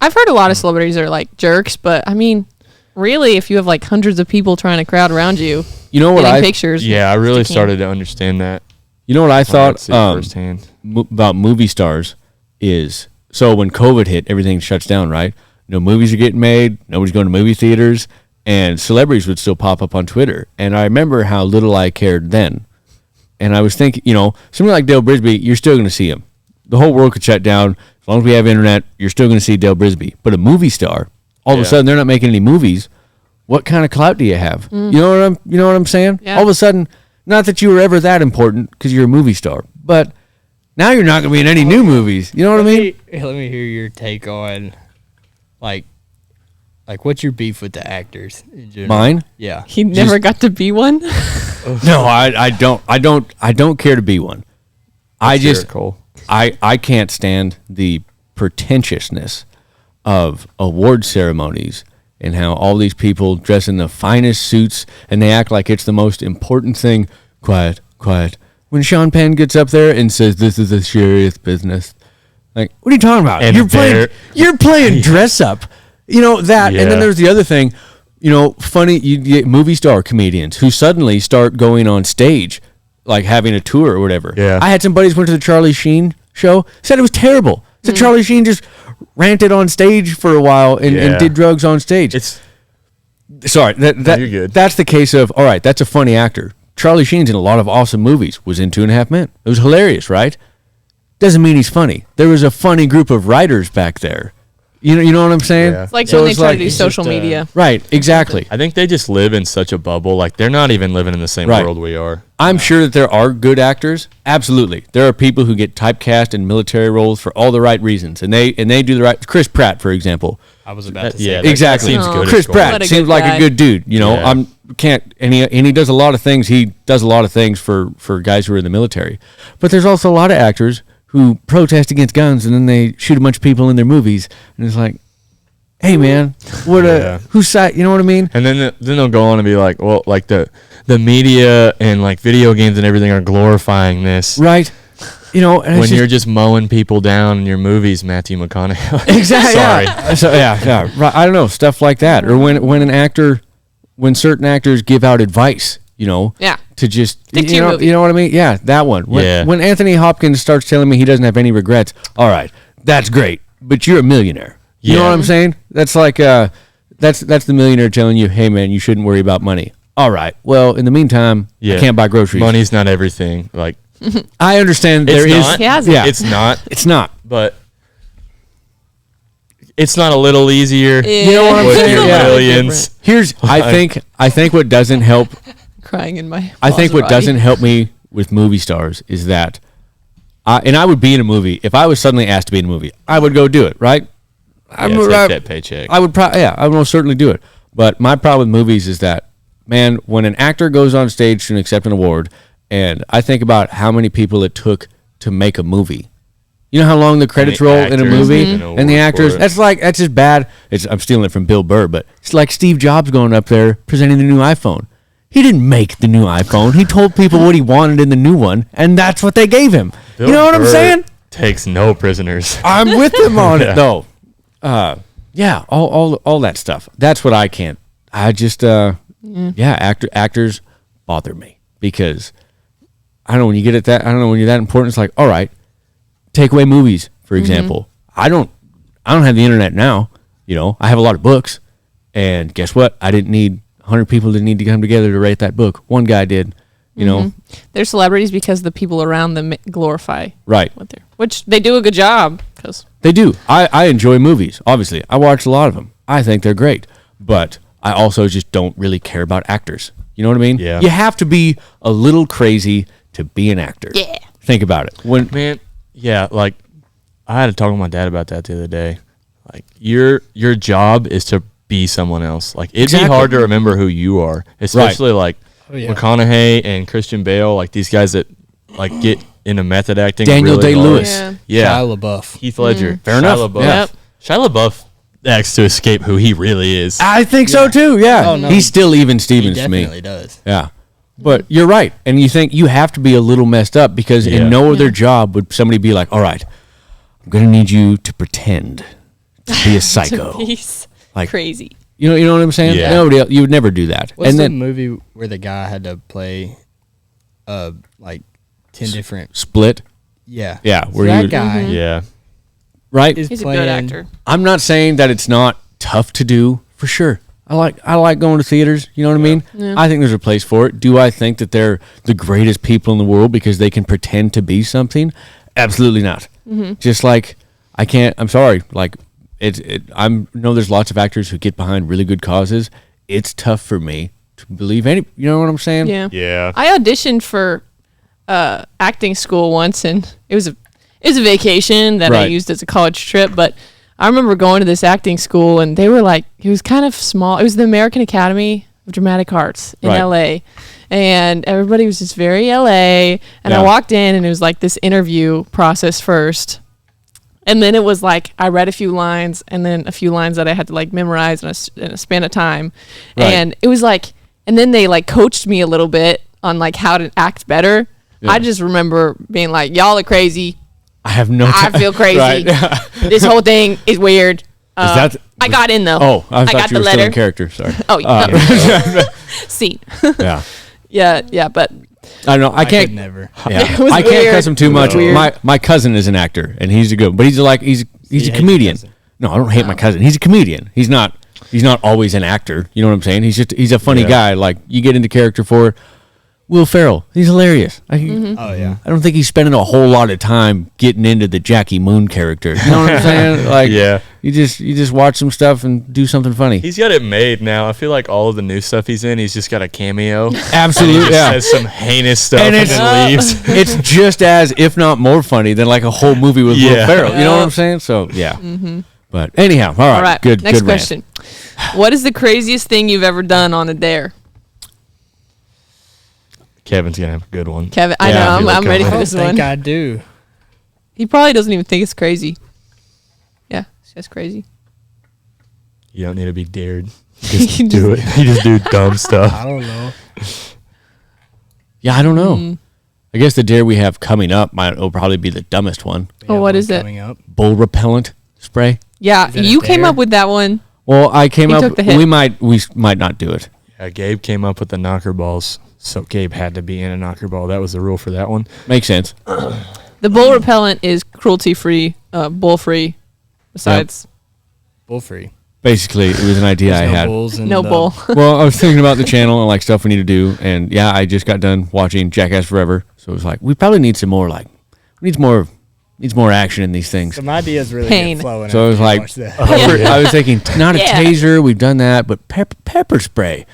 I've heard a lot of celebrities are like jerks, but I mean, really, if you have like hundreds of people trying to crowd around you, You know what getting I pictures. Yeah, I really sticking- started to understand that. You know what I when thought see it firsthand. about movie stars is, so when COVID hit, everything shuts down, right? No movies are getting made. Nobody's going to movie theaters, and celebrities would still pop up on Twitter. And I remember how little I cared then. And I was thinking, somebody like Dale Brisby, you're still going to see him. The whole world could shut down. As long as we have internet, you're still going to see Dale Brisby. But a movie star, all of a Yeah. sudden they're not making any movies. What kind of clout do you have? You know what I'm saying? Yeah. All of a sudden, not that you were ever that important because you're a movie star, but now you're not going to be in any new movies. You know what I mean? Let me hear your take on, like what's your beef with the actors in general? Mine? Yeah. He never got to be one. No, I don't care to be one. Cole. I can't stand the pretentiousness of award ceremonies and how all these people dress in the finest suits and they act like it's the most important thing. Quiet. When Sean Penn gets up there and says this is a serious business, like, what are you talking about? And You're playing dress up. That, and Yeah. then there's the other thing. Funny, you get movie star comedians who suddenly start going on stage, like having a tour or whatever. Yeah. I had some buddies went to the Charlie Sheen show, said it was terrible. Said Charlie Sheen just ranted on stage for a while and Yeah. did drugs on stage. It's Sorry, that you're good. That's the case of, all right, that's a funny actor. Charlie Sheen's in a lot of awesome movies. Was in 2.5 Men. It was hilarious, right? Doesn't mean he's funny. There was a funny group of writers back there. You know what I'm saying? Yeah. It's like So when they it's try like- to do it's social just, media. Right, exactly. I think they just live in such a bubble. Like they're not even living in the same Right. world we are. I'm sure that there are good actors. Absolutely. There are people who get typecast in military roles for all the right reasons. And they do the right. Chris Pratt, for example. I was about to say. Yeah, that. that Exactly. seems good. Chris as gold. Pratt What a seems good like guy. a good dude. Yeah. And he does a lot of things. He does a lot of things for guys who are in the military. But there's also a lot of actors who protest against guns and then they shoot a bunch of people in their movies. And it's like, hey man, Yeah. whose side? You know what I mean? And then they'll go on and be like, well, like the media and like video games and everything are glorifying this. Right. And When it's you're just mowing people down in your movies, Matthew McConaughey. exactly. Sorry. Yeah. So yeah. Right. I don't know, stuff like that, or when certain actors give out advice, Yeah. to just Stick to your movie. you know what I mean? Yeah, that one. Yeah. When Anthony Hopkins starts telling me he doesn't have any regrets, all right, that's great, but you're a millionaire. You know Yeah. what I'm saying? That's like that's the millionaire telling you, hey man, you shouldn't worry about money. All right. Well, in the meantime, I can't buy groceries. Money's not everything. Like I understand there it's is. not. He has it. Yeah. It's not. It's not. But it's not a little easier. You know what I'm with saying? your Yeah. millions. Here's I think what doesn't help. Crying in my. I think what Maserati. doesn't help me with movie stars is that, I would be in a movie if I was suddenly asked to be in a movie. I would go do it, right? Yeah, take that paycheck. I would I would most certainly do it. But my problem with movies is that, man, when an actor goes on stage to accept an award, and I think about how many people it took to make a movie. You know how long the credits roll in a movie? And the actors, that's just bad. I'm stealing it from Bill Burr, but it's like Steve Jobs going up there presenting the new iPhone. He didn't make the new iPhone. He told people what he wanted in the new one, and that's what they gave him. Bill you know what I'm Burr saying? Takes no prisoners. I'm with him on it, though. Yeah, all that stuff. That's what I can't. I just, actors bother me because I don't know when you get at that. I don't know when you're that important. It's like, all right, take away movies, for example. I don't have the internet now. You know, I have a lot of books, and guess what? I didn't need 100 people that need to come together to write that book. One guy did. You know, they're celebrities because the people around them glorify right, which they do a good job because they do. I enjoy movies. Obviously, I watch a lot of them. I think they're great, but I also just don't really care about actors. You know what I mean? Yeah. You have to be a little crazy to be an actor. Yeah. Think about it. Like I had to talk with my dad about that the other day. Like your job is to be someone else. Like it'd be hard to remember who you are, especially like McConaughey and Christian Bale, like these guys that like get into method acting. Daniel really Day-Lewis. Yeah. Shia LaBeouf. Heath Ledger. Fair enough. LaBeouf. Yep. Shia LaBeouf acts to escape who he really is. I think so too. Yeah. Oh, no. He's still even He Stevens to me. definitely does. Yeah. But you're right. And you think you have to be a little messed up because in no other job would somebody be like, all right, I'm going to need you to pretend to be a psycho. He's Like crazy. You know what I'm saying? Yeah. Nobody else, you would never do that. What's and the then movie where the guy had to play like 10 different... Split. Yeah. Yeah. So Where that you guy Yeah. right? is He's a playing... good actor. I'm not saying that it's not tough to do, for sure. I like going to theaters, you know what I mean? Yeah. I think there's a place for it. Do I think that they're the greatest people in the world because they can pretend to be something? Absolutely not. Just like I'm sorry, like I know there's lots of actors who get behind really good causes. It's tough for me to believe you know what I'm saying? Yeah. Yeah. I auditioned for acting school once, and it was a vacation that I Right. used as a college trip. But I remember going to this acting school, and they were like, it was kind of small. It was the American Academy of Dramatic Arts in Right. LA, and everybody was just very LA. And Yeah. I walked in, and it was like this interview process first. And then it was like I read a few lines, and then a few lines that I had to like memorize in a span of time. Right. And it was like, and then they like coached me a little bit on like how to act better. Yeah. I just remember being like, y'all are crazy. I have no I feel crazy. Right. This whole thing is weird. that- I got in though. Oh, I thought got you the were still letter. in character. Sorry. Oh, scene. Yeah. yeah, but I don't know. I I can't could never. Yeah. It was I can't weird. cuss him too much. Weird. My cousin is an actor, and he's a good. But he's a you hate your comedian. cousin? No, I don't hate my cousin. He's a comedian. He's not always an actor. You know what I'm saying? He's a funny guy. Like you get into character for Will Ferrell. He's hilarious. Oh, yeah. I don't think he's spending a whole lot of time getting into the Jackie Moon character. You know what I'm saying? Like Yeah. you just watch some stuff and do something funny. He's got it made now. I feel like all of the new stuff he's in, he's just got a cameo. Absolutely, He just yeah. says some heinous stuff And and, it's- then leaves. It's just as, if not more funny than like a whole movie with Will Yeah. Ferrell. You know what I'm saying? So yeah. But anyhow, all right. all right. Good. Next good rant. question. What is the craziest thing you've ever done on a dare? Kevin's gonna have a good one. Kevin, I Yeah, know. I feel I'm ready I for don't this think one. I do. He probably doesn't even think it's crazy. Yeah, it's just crazy. You don't need to be dared. He Just do it. You just do dumb stuff. I don't know. Yeah, I don't know. Mm. I guess the dare we have coming up will probably be the dumbest one. We Oh, have what one is it? coming up. Bull repellent spray. Yeah, Is that a you came dare? up with that one. Well, I came He up. took the hit. We might not do it. Yeah, Gabe came up with the knocker balls, so Gabe had to be in a knocker ball. That was the rule for that one. Makes sense. The bull repellent is cruelty-free, bull-free. Besides, Bull free. Basically, it was an idea I There's no had. bulls in no the- bull. Well, I was thinking about the channel and like stuff we need to do, and yeah, I just got done watching Jackass Forever, so it was like we probably need some more needs more action in these things. Some ideas really Pain. get flowing. So I was after you like, watch that. I was thinking not a Yeah. taser, we've done that, but pepper spray.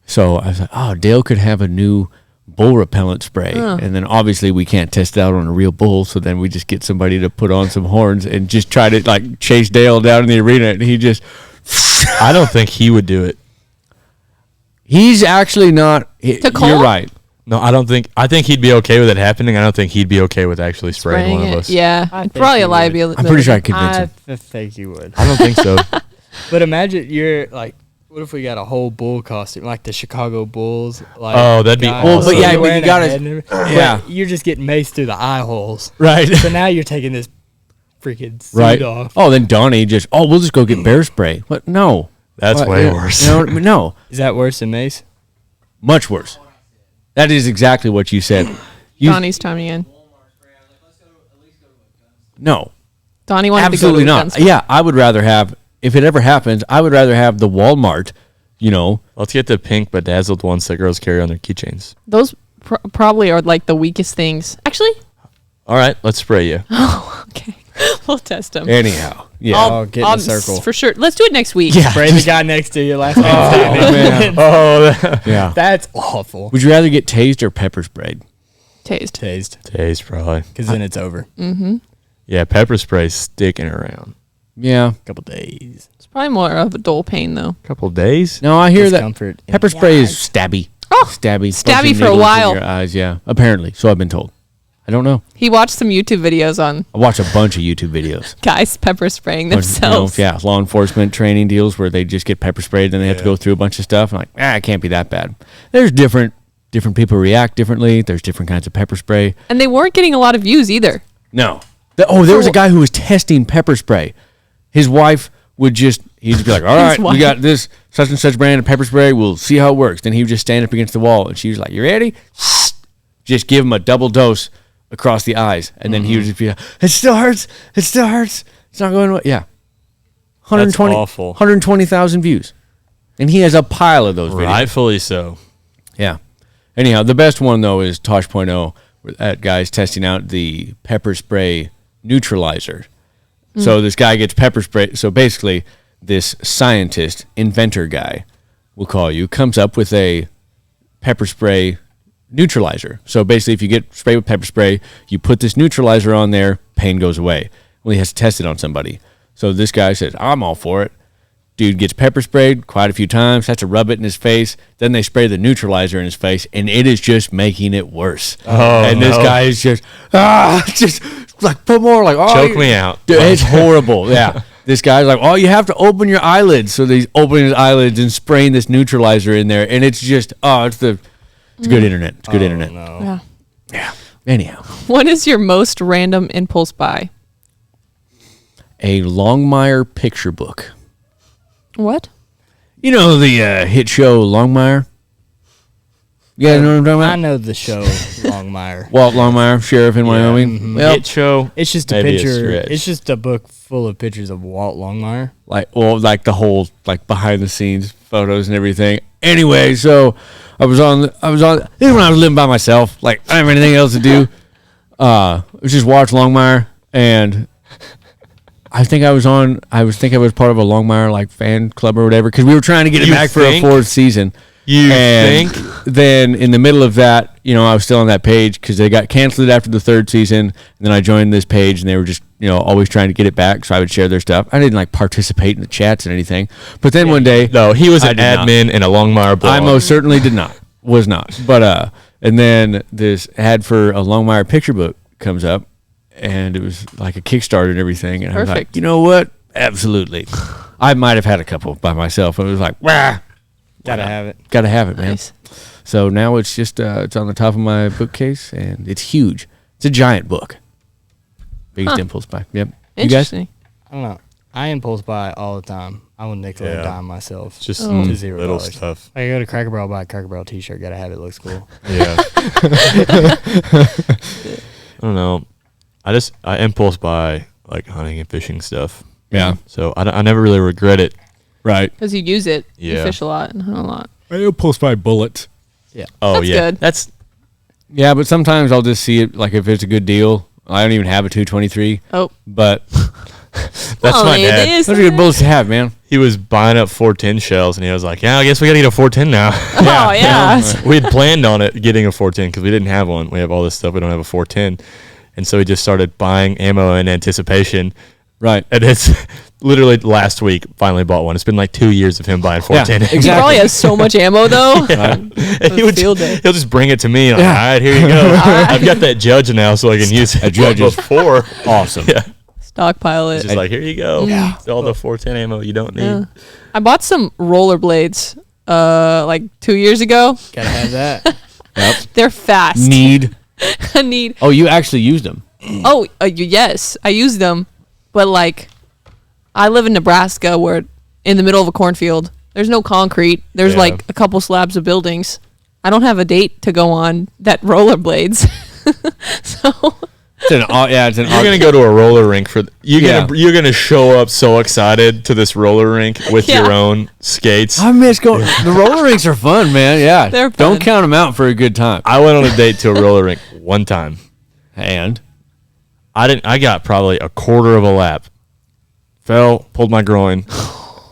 So I was like, oh, Dale could have a new bull repellent spray, and then obviously we can't test it out on a real bull, so then we just get somebody to put on some horns and just try to like chase Dale down in the arena, and he just I don't think he would do it. He's actually not. Cole? You're right. No, I don't think. I think he'd be okay with it happening. I don't think he'd be okay with actually spraying one of us. Yeah, I think probably he a would. liability. I'm pretty sure I could convince I him. think you would. I don't think so. But imagine you're like, what if we got a whole bull costume, like the Chicago Bulls? Like, Oh, that'd be guys, awesome. But yeah, you're but wearing you gotta- a head and everything, yeah. but you're just getting maced through the eye holes. Right. So now you're taking this freaking suit Right. off. Oh, then Donnie just. Oh, we'll just go get bear spray. What? No. That's What? way Yeah, worse. No. Is that worse than mace? Much worse. That is exactly what you said. Donnie's timing in. No. Donnie wanted Absolutely to go to not. a gun store. Yeah, I would rather have. If it ever happens, I would rather have the Walmart. You know. Let's get the pink bedazzled ones that girls carry on their keychains. Those probably are like the weakest things. Actually, All right, let's spray you. okay, we'll test them. Anyhow. Yeah. I'll get in the circle. For sure. Let's do it next week. Yeah. Spray the guy next to you. Last man standing. man. Yeah. That's awful. Would you rather get tased or pepper sprayed? Taste. Tased, Taste probably. because then it's over. Yeah, pepper spray sticking around. Yeah. Couple days. It's probably more of a dull pain though. Couple days. No, I hear that Discomfort. and- pepper spray is stabby. Oh, Stabby. stabby Bunch of for a needles in while. Your eyes, yeah. Apparently. So I've been told. I don't know. He watched some YouTube videos on I watch a bunch of YouTube videos. guys pepper spraying Bunch of, themselves. yeah, law enforcement training deals where they just get pepper sprayed, then they have to go through a bunch of stuff. I'm like, it can't be that bad. There's different people react differently. There's different kinds of pepper spray. And they weren't getting a lot of views either. No. There was a guy who was testing pepper spray. His wife would he'd just be like, all right, we wife. got this such and such brand of pepper spray. We'll see how it works. Then he would just stand up against the wall, and she was like, you ready? Just give him a double dose across the eyes. And then he would just be like, it still hurts. It still hurts. It's not going away. Yeah. 120, awful. 120,000 views. And he has a pile of those videos. Rightfully so. Yeah. Anyhow, the best one, though, is Tosh.0, where that guy's testing out the pepper spray neutralizer. So this guy gets pepper spray. So basically, this scientist, inventor guy, we'll call you, comes up with a pepper spray neutralizer. So basically, if you get sprayed with pepper spray, you put this neutralizer on there, pain goes away. Well, he has to test it on somebody. So this guy says, I'm all for it. Dude gets pepper sprayed quite a few times, has to rub it in his face. Then they spray the neutralizer in his face, and it is just making it worse. Oh, and this no. guy is just like, put more, like, oh, Choke me out. Dude, it's horrible. Yeah. This guy's like, oh, you have to open your eyelids. So he's opening his eyelids and spraying this neutralizer in there. And it's just, it's good internet. It's good internet. No. Yeah. Yeah. Anyhow, What is your most random impulse buy? a Longmire picture book. What? You know the hit show Longmire? You guys know what I'm talking I about? know the show Longmire. Walt Longmire, sheriff in Wyoming. Well, Hit show. It's just a Maybe a picture. stretch. It's just a book full of pictures of Walt Longmire. like the whole like behind the scenes photos and everything. Anyway, so I was on this is when I was living by myself. Like I didn't have anything else to do. I was just watch Longmire, and I think I was part of a Longmire like fan club or whatever because we were trying to get it You back for a think? fourth season. You And think? then in the middle of that, I was still on that page because they got canceled after the third season. And then I joined this page, and they were just, always trying to get it back. So I would share their stuff. I didn't like participate in the chats and anything. But then one day, No, he was I an did not. admin in a Longmire blog. I most certainly was not. But and then this ad for a Longmire picture book comes up, and it was like a Kickstarter and everything. And I was like, Perfect. you know what? Absolutely. I might have had a couple by myself. It was like, wah. Gotta have it. Gotta have it, man. Nice. So now it's just it's on the top of my bookcase, and it's huge. It's a giant book. Biggest impulse buy. Yep. You guys? Interesting. I don't know. I impulse buy all the time. I will nickel and Yeah. dime myself. Just Oh. to little $0. stuff. I go to Cracker Barrel, buy a Cracker Barrel t-shirt. Gotta have it. Looks cool. Yeah. I don't know. I impulse buy like hunting and fishing stuff. Yeah. So I never really regret it. Right. Because you use it. You Yeah. fish a lot and hunt a lot. I impulse buy bullets. Oh That's yeah. good. That's Yeah, but sometimes I'll just see it like if it's a good deal. I don't even have a 223, Oh. but that's well, my it dad. is. those are good bullets to have, man. He was buying up 410 shells, and he was like, "Yeah, I guess we gotta get a 410 now." Oh, yeah. We had planned on it getting a 410 because we didn't have one. We have all this stuff. We don't have a 410, and so we just started buying ammo in anticipation. Right. And literally last week finally bought one. It's been like 2 years of him buying 410. He probably has so much ammo though. And he'll just bring it to me. And I'm like, all right, here you go. I've got that Judge now, so I can use it. A Judge is before. awesome. Yeah. Stockpile it. It's just like, here you go. Yeah. It's all the 410 ammo you don't need. Yeah. I bought some rollerblades like 2 years ago. Gotta have that. Yep. They're fast. Need. I need. Oh, you actually used them. Oh, yes, I use them, but like, I live in Nebraska, where in the middle of a cornfield, there's no concrete. There's like a couple slabs of buildings. I don't have a date to go on that rollerblades. So. You're gonna go to a roller rink you're gonna show up so excited to this roller rink with your own skates. I miss going. The roller rinks are fun, man. Yeah, they're fun. Don't count them out for a good time. I went on a date to a roller rink one time, and I got probably a quarter of a lap, fell, pulled my groin,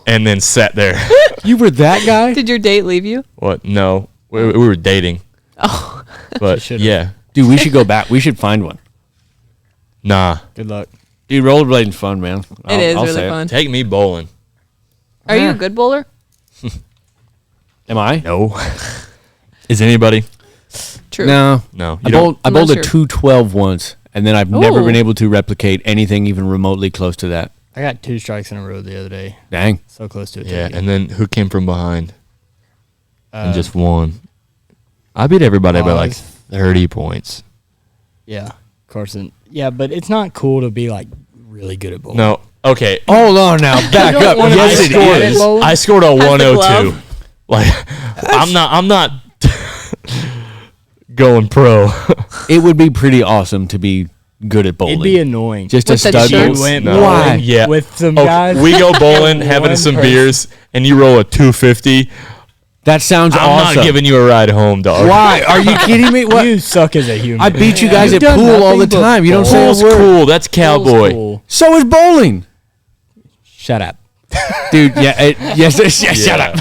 and then sat there. You were that guy? Did your date leave you? What? No, we were dating. Oh, but yeah, dude, we should go back. We should find one. Nah. Good luck. Dude, rollerblading's fun, man. It is really fun. Take me bowling. Are you a good bowler? Am I? No. Is anybody? True. No. No. I bowled I'm a not sure. 212 once, and then I've never Ooh. been able to replicate anything even remotely close to that. I got 2 strikes in a row the other day. Dang. So close to it. Yeah, and then who came from behind and just won? I beat everybody by like 30 points. Yeah, Carson. Yeah, but it's not cool to be like really good at bowling. No. Okay. Hold on now. Back up. wanna Yes, be it good at is. bowling? I scored a the 102. glove. Like I'm not going pro. It would be pretty awesome to be good at bowling. It'd be annoying. Just With a the stud shirts? bowl. Went No. bowling Why? Yeah. with some Okay, guys. we go bowling, having One some person. beers, and you roll a 250. That sounds I'm awesome. not giving you a ride home, dog. Why? Are you kidding me? What? You suck as a human. I beat you guys You've at done pool all the nothing but time. You don't say a Pool's word. cool. That's Bowl's cowboy. cool. So is bowling. Shut up. Dude, shut up.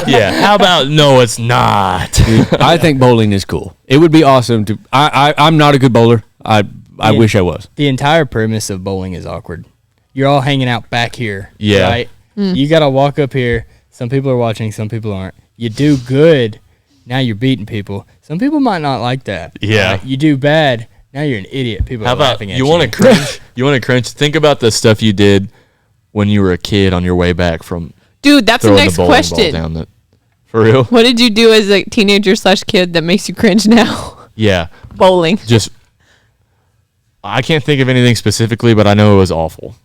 Yeah. How about no, it's not. Dude, I think bowling is cool. It would be awesome to. I'm not a good bowler. I wish I was. The entire premise of bowling is awkward. You're all hanging out back here. Yeah. Right? You got to walk up here. Some people are watching, some people aren't. You do good, now you're beating people. Some people might not like that. Yeah. Right? You do bad, now you're an idiot. People How are about laughing at you you. want to cringe? You want to cringe? Think about the stuff you did when you were a kid on your way back from Dude, that's the throwing next the bowling ball question. down the. For real? What did you do as a teenager / kid that makes you cringe now? Yeah. Bowling. Just. I can't think of anything specifically, but I know it was awful.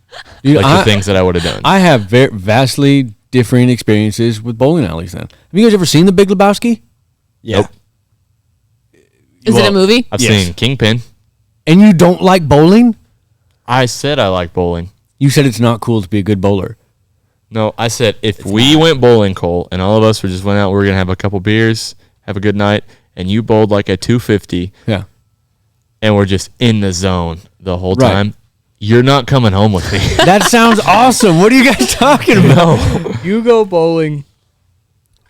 Dude, Like the things that I would have done. I have vastly differing experiences with bowling alleys. Then, have you guys ever seen The Big Lebowski? Yeah. Nope. Is it a movie? I've Yes. seen Kingpin. And you don't like bowling? I said I like bowling. You said it's not cool to be a good bowler. No, I said if we went bowling, Cole, and all of us were just went out, we were gonna have a couple beers, have a good night, and you bowled like a 250, Yeah. and we're just in the zone the whole Right. time. You're not coming home with me. That sounds awesome. What are you guys talking about? You go bowling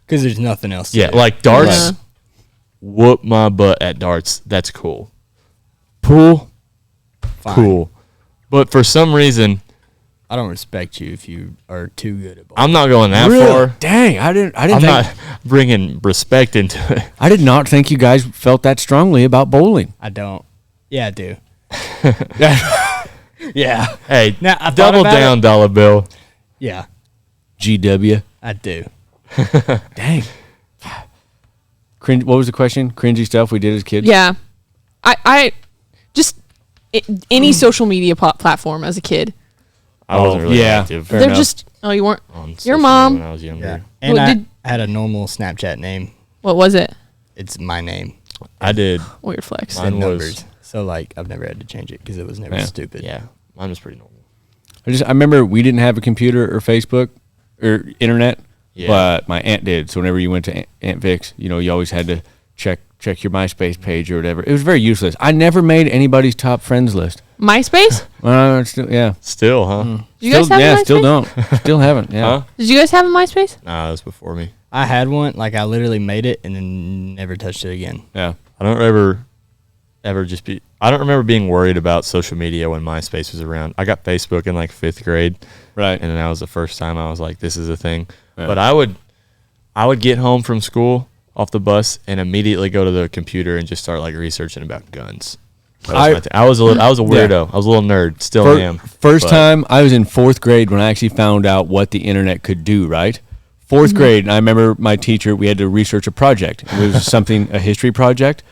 because there's nothing else to Yeah, do. like darts. Yeah. Whoop my butt at darts. That's cool. Pool? Fine. Cool. But for some reason, I don't respect you if you are too good at bowling. I'm not going that Really? far. Dang, I didn't I'm think, not bringing respect into it. I did not think you guys felt that strongly about bowling. I don't. Yeah, I do. Yeah. Hey, Now, I thought double about down, dollar bill. Yeah, GW. I do. Dang. Cringe. What was the question? Cringy stuff we did as kids? Yeah. I just any social media platform as a kid. I wasn't really yeah. active. Fair They're enough. just you weren't. on Your social media mom. when I was younger. And Well, I did- had a normal Snapchat name. What was it? It's my name. I did. Weird flex. Mine And was- numbers. So like I've never had to change it because it was never Yeah. stupid. Yeah, mine was pretty normal. I remember we didn't have a computer or Facebook or internet, Yeah. but my aunt did. So whenever you went to Aunt Vic's, you you always had to check your MySpace page or whatever. It was very useless. I never made anybody's top friends list. MySpace? Yeah. Still, huh? Did you guys have a MySpace? Still don't. Still haven't. Yeah. Huh? Did you guys have a MySpace? Nah, that was before me. I had one. Like I literally made it and then never touched it again. Yeah. I don't ever ever just be. I don't remember being worried about social media when MySpace was around. I got Facebook in like 5th grade, Right. and that was the first time I was like, "This is a thing." Yeah. But I would get home from school off the bus and immediately go to the computer and just start like researching about guns. That was my thing. I was a weirdo. I was a little nerd. Still am. First but- time I was in 4th grade when I actually found out what the internet could do, right? 4th grade, and I remember my teacher, we had to research a project. It was a history project.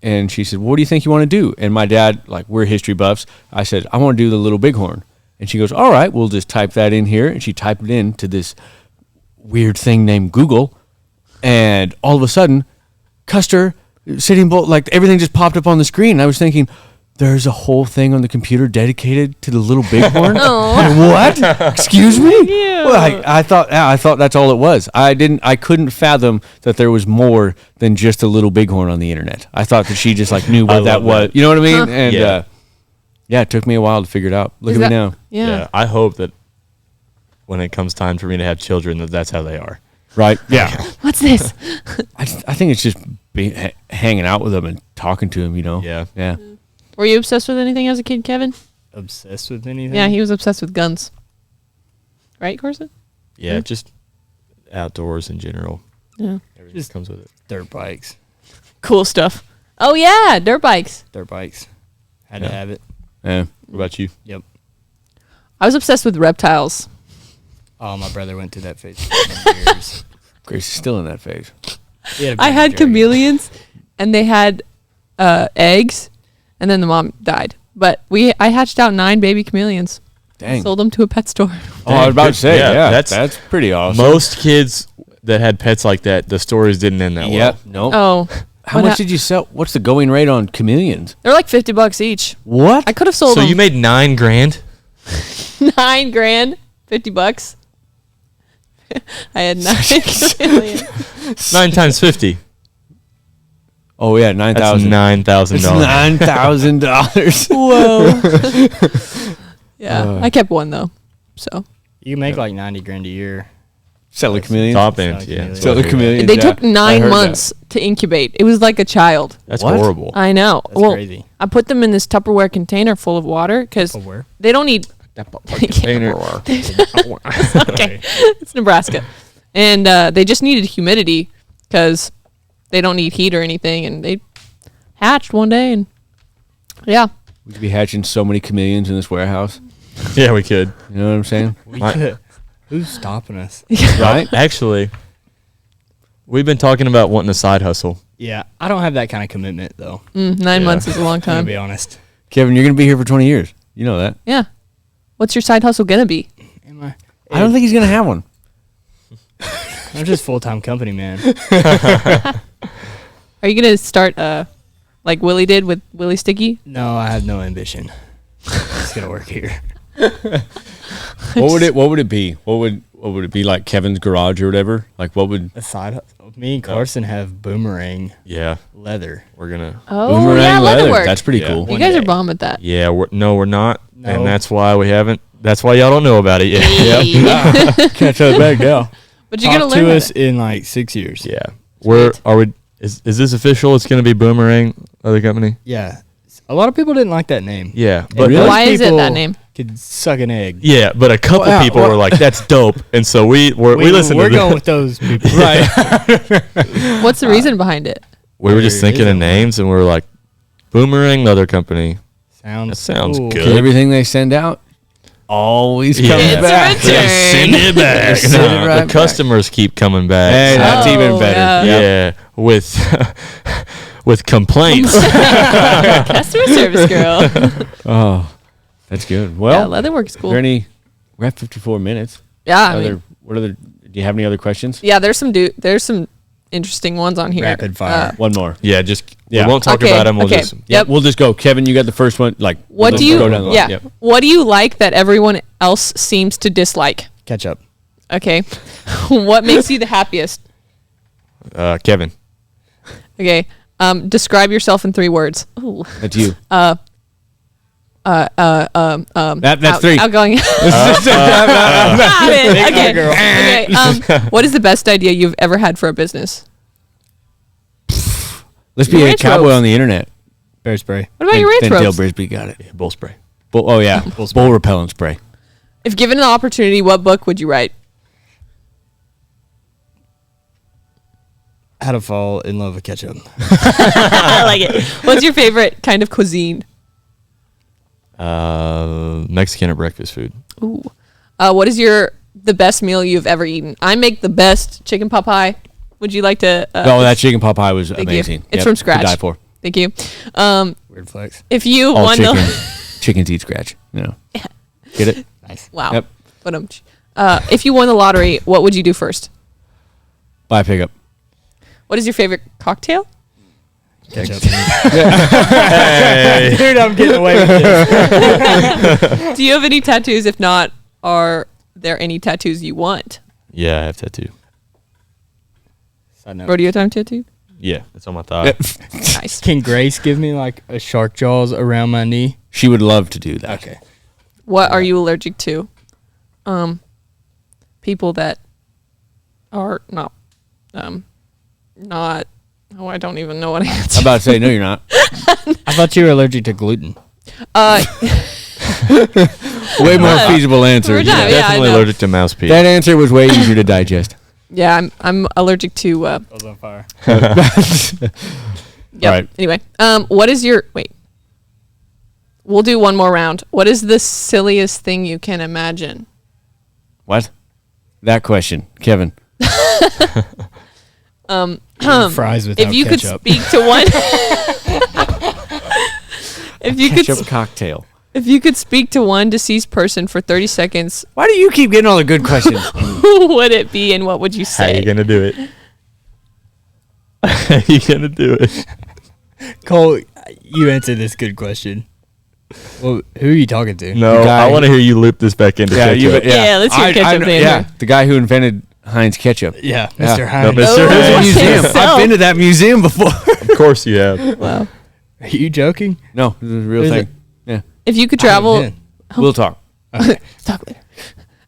And she said, "What do you think you want to do?" And my dad, like, we're history buffs. I said, "I want to do the Little Bighorn." And she goes, "All right, we'll just type that in here." And she typed it into this weird thing named Google. And all of a sudden, Custer, Sitting Bull, like, everything just popped up on the screen. And I was thinking, there's a whole thing on the computer dedicated to the Little Bighorn? What? Excuse me? Yeah. Well, I thought that's all it was. I couldn't fathom that there was more than just a Little Bighorn on the internet. I thought that she just like knew what that love was. that. You know what I mean? Huh. And Yeah. it took me a while to figure it out. Look Is at me that- now. Yeah. I hope that when it comes time for me to have children, that's how they are. Right? Yeah. What's this? I think it's just hanging out with them and talking to them, you know? Yeah. Yeah. Were you obsessed with anything as a kid, Kevin? Obsessed with anything? Yeah, he was obsessed with guns. Right, Carson? Yeah, just outdoors in general. Yeah. Everything Just- comes with it. Dirt bikes. Cool stuff. Oh yeah, dirt bikes. Dirt bikes. Had to Yeah. have it. Yeah. What about you? Yep. I was obsessed with reptiles. Oh, my brother went through that phase for years. Grace is still in that phase. He had a I baby had dragon. chameleons, and they had eggs, and then the mom died. But I hatched out 9 baby chameleons. Dang. Sold them to a pet store. Oh, I was about to say, Yeah, yeah, that's- that's pretty awesome. Most kids that had pets like that, the stories didn't end that well. Yep. Nope. Oh, How much did you sell? What's the going rate on chameleons? they're like $50 each. What? I could have sold So them you made $9,000? $9,000, $50. I had 9 chameleons. 9 times 50. Oh yeah, That's $9,000. $9,000. $9,000. Whoa. Yeah, I kept one though. So You can make like 90 grand a year. Selling chameleons. Top end, Selling yeah. chameleons. Selling chameleons. they yeah. took I 9 heard months to incubate. It was like a child. That's What? horrible. I know. That's well, crazy. I put them in this Tupperware container full of water because Oh, where? they don't need. Container. Okay, it's Nebraska, and they just needed humidity because they don't need heat or anything. And they hatched one day, and yeah, We could be hatching so many chameleons in this warehouse. Yeah, we could. You know what I'm saying? We I- could. Who's stopping us? Right? Actually, we've been talking about wanting a side hustle. Yeah, I don't have that kind of commitment though. 9 Yeah. months is a long I'm gonna time. be honest. Kevin, you're gonna be here for 20 years. You know that. Yeah, what's your side hustle gonna be? Am I? I don't think he's gonna have one. I'm just full time company man. Are you gonna start like Willie did with Willie Sticky? No, I have no ambition. It's gonna work here. What would it be? What would it be like Kevin's garage or whatever? Like what would A side hustle. Me and Carson have boomerang Yeah, leather. we're gonna. Oh boomerang yeah, leather work. That's pretty Yeah. cool. you One guys are day. bomb at that. Yeah, we're not, No. and that's why we haven't. That's why y'all don't know about it yet. Hey. Can't tell it back now. But you're gonna Talk learn to at us it. in like 6 years. Yeah, are we? Is this official? It's gonna be Boomerang, other company. Yeah. A lot of people didn't like that name. Yeah, And but most Why is it people that name? Could suck an egg. yeah, but a couple Well, people were like, "That's dope," and so we listened We're to going that. with those people. Right. What's the reason behind it? We were just There thinking of isn't one. names, and we were like, "Boomerang, leather company." Sounds That sounds cool. good. Everything they send out always comes Yeah. back. It's a return. Send it back. Send it No, right the back. customers keep coming back. Hey, that's Oh, even better. yeah. Yeah, with with complaints. Customer service girl. Oh, that's good. yeah, Well, leatherwork's is cool. there any? We're at 54 minutes. Yeah, I mean, What other? Do you have any other questions? yeah. There's some interesting ones on here. Rapid fire. One more. Yeah, Yeah. we won't talk Okay, about them. We'll okay. just Yep. We'll just go. Kevin, you got the first one. Like, What we'll do just you? go down the line. Yeah. Yep. What do you like that everyone else seems to dislike? Ketchup. Okay. What makes you the happiest? Kevin. Okay. Describe yourself in 3 words. Ooh. That's you. That's 3. Outgoing. Got it. Okay. Okay. What is the best idea you've ever had for a business? Let's be a Ranch cowboy ropes. on the internet. Bear spray. What about your ranch Dale ropes? Brisby got it. Yeah, bull spray. Oh yeah, bull repellent spray. If given an opportunity, what book would you write? How to fall in love with ketchup. I like it. What's your favorite kind of cuisine? Mexican or breakfast food. Ooh. What is the best meal you've ever eaten? I make the best chicken pot pie. Would you like to? That chicken pot pie was thank amazing. You. It's from scratch. To die for. Thank you. Weird flex. If you All won chickens eat scratch. Get it? Nice. wow. Yep. But if you won the lottery, what would you do first? Buy a pickup. What is your favorite cocktail? Ketchup. Hey. Dude, I'm getting away with this. Do you have any tattoos? If not, are there any tattoos you want? Yeah, I have tattoo. Side note. Rodeo time tattoo? Yeah, it's on my thigh. Nice. Can Grace give me like a shark jaws around my knee? She would love to do that. Okay. What are you allergic to? People that are not. Oh, I don't even know what I answered. I'm about to say no, you're not. I thought you were allergic to gluten. Way more feasible answer. We're done. Yeah. Yeah, I Definitely know. allergic to mouse pee. That answer was way easier to digest. Yeah, I'm allergic to. I was on fire. Yep. Right. Anyway, what is your wait? We'll do one more round. What is the silliest thing you can imagine? What? That question, Kevin. Fries without If you ketchup. could speak to one, if you Ketchup could, cocktail. if you could speak to one deceased person for 30 seconds, Why do you keep getting all the good questions? who would it be, and what would you How say? you gonna do it? How you gonna do it? Cole, you answered this good question. Well, who are you talking to? No, guy- I want to hear you loop this back into ketchup. Yeah, let's hear ketchup know- answer. Yeah, the guy who invented Heinz ketchup. Yeah, Yeah. Mr. Hines. No, Mr. Oh, Hines. His Museum. himself. I've been to that museum before. Of course you have. Wow. Are you joking? No, this is a real Is thing. it? Yeah, If you could I haven't travel, been. we'll talk. Okay. talk later.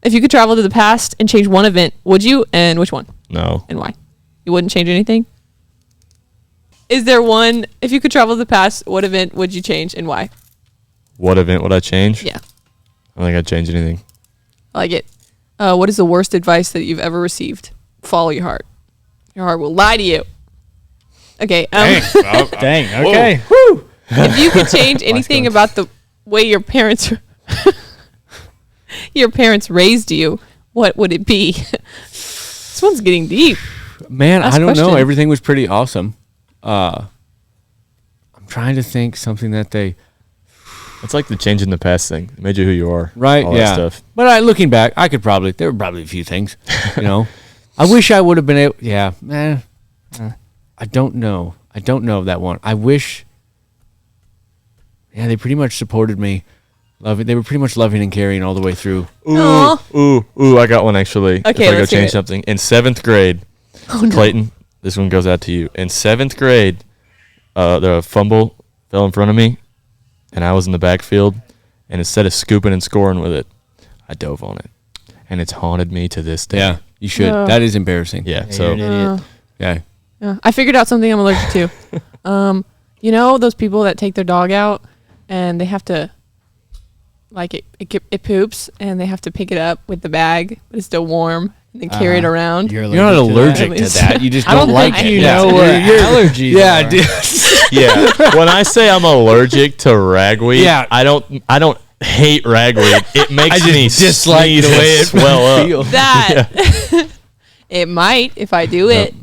If you could travel to the past and change one event, would you? And which one? No. And why? You wouldn't change anything? Is there one, if you could travel to the past, what event would you change and why? What event would I change? Yeah, I don't think I'd change anything. I like it. What is the worst advice that you've ever received? Follow your heart. Your heart will lie to you. Okay. Dang. Okay. If you could change anything about the way your parents raised you, what would it be? This one's getting deep. Man, Last I don't know. question. Everything was pretty awesome. I'm trying to think something that they It's like the change in the past thing. It made you who you are. right. All Yeah. that stuff. But looking back, there were probably a few things. You know, I wish I would have been able. Yeah, man. I don't know. I don't know that one. I wish. Yeah, they pretty much supported me. They were pretty much loving and caring all the way through. Aw. Ooh, I got one actually. Okay, if I go let's hear change it. something. In 7th grade, Oh, no. Clayton, this one goes out to you. In 7th grade, the fumble fell in front of me, and I was in the backfield, and instead of scooping and scoring with it, I dove on it. And it's haunted me to this day. Yeah, you should. Oh. That is embarrassing. Yeah, Yeah, so you're an idiot. Yeah. Yeah, I figured out something I'm allergic to. You know those people that take their dog out and they have to, like it poops and they have to pick it up with the bag, but it's still warm, and then carry it around. You're You're not allergic that. to that. You just I don't like think it. you Yeah. know what You're- allergies Yeah, are. dude. yeah. When I say I'm allergic to ragweed, Yeah. I don't hate ragweed. It makes me dislike sneeze the way and it swell up. feels. That it might if I do it.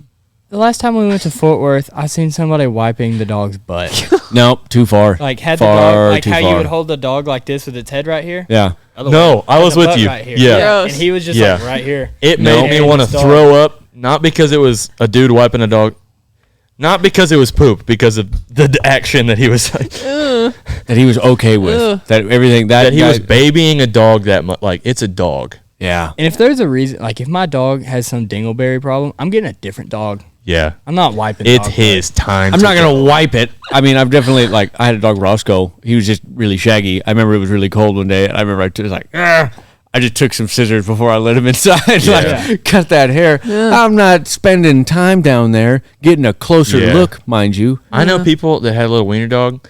The last time we went to Fort Worth, I seen somebody wiping the dog's butt. Nope, too far. Like had Far the dog, like too how you far. would hold the dog like this with its head right here. Yeah. Other No, way. I Had was the with butt you. Right here. Yeah. Gross. And he was just Yeah. like right here. It No. made me Carrying want to this dog. throw up, not because it was a dude wiping a dog, not because it was poop, because of the action that he was like, That he was okay with. Ugh. That everything that that he guy- was babying a dog that much. Like, it's a dog. Yeah. And if there's a reason, like if my dog has some dingleberry problem, I'm getting a different dog. Yeah. I'm not wiping. It's dog his time. I'm to not gonna go. wipe it. I mean, I've definitely I had a dog Roscoe. He was just really shaggy. I remember it was really cold one day, and I remember I was like, "Argh." I just took some scissors before I let him inside, Yeah. cut that hair. I'm not spending time down there getting a closer Yeah. look, mind you. I know people that had a little wiener dog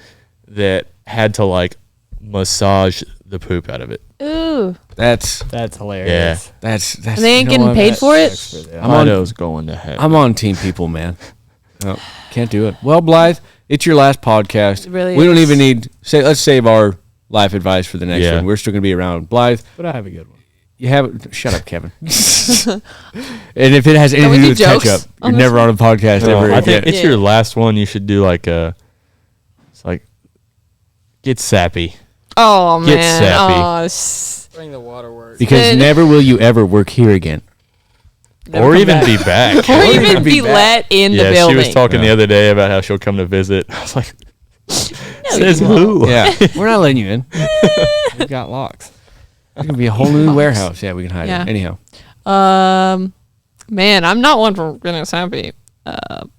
that had to like massage the poop out of it. Ooh. That's hilarious. that's They ain't you know getting what? paid for it? I'm on- Fido's going to heaven. I'm on team people, man. No, can't do it. Well, Blythe, it's your last podcast. It really we don't is. even need let's save our life advice for the next Yeah. one. We're still gonna be around. Blythe, But I have a good one. you have shut up, Kevin. And if it has we anything to do do with jokes ketchup, on you're this never on a podcast No, ever I again. think it's Yeah. your last one. You should do like it's like get sappy. Oh, Get man. sappy. Oh, Bring the waterworks. Because Then- never will you ever work here again. Or even be back. or even even be be back. let in the Yeah, building. she was talking the Yeah. other day about how she'll come to visit. I was like, No, says you won't. who? Yeah, we're not letting you in. We've got locks. There's gonna be a whole new warehouse. Yeah, we can hide Yeah. it. Anyhow, Man, I'm not one for getting happy.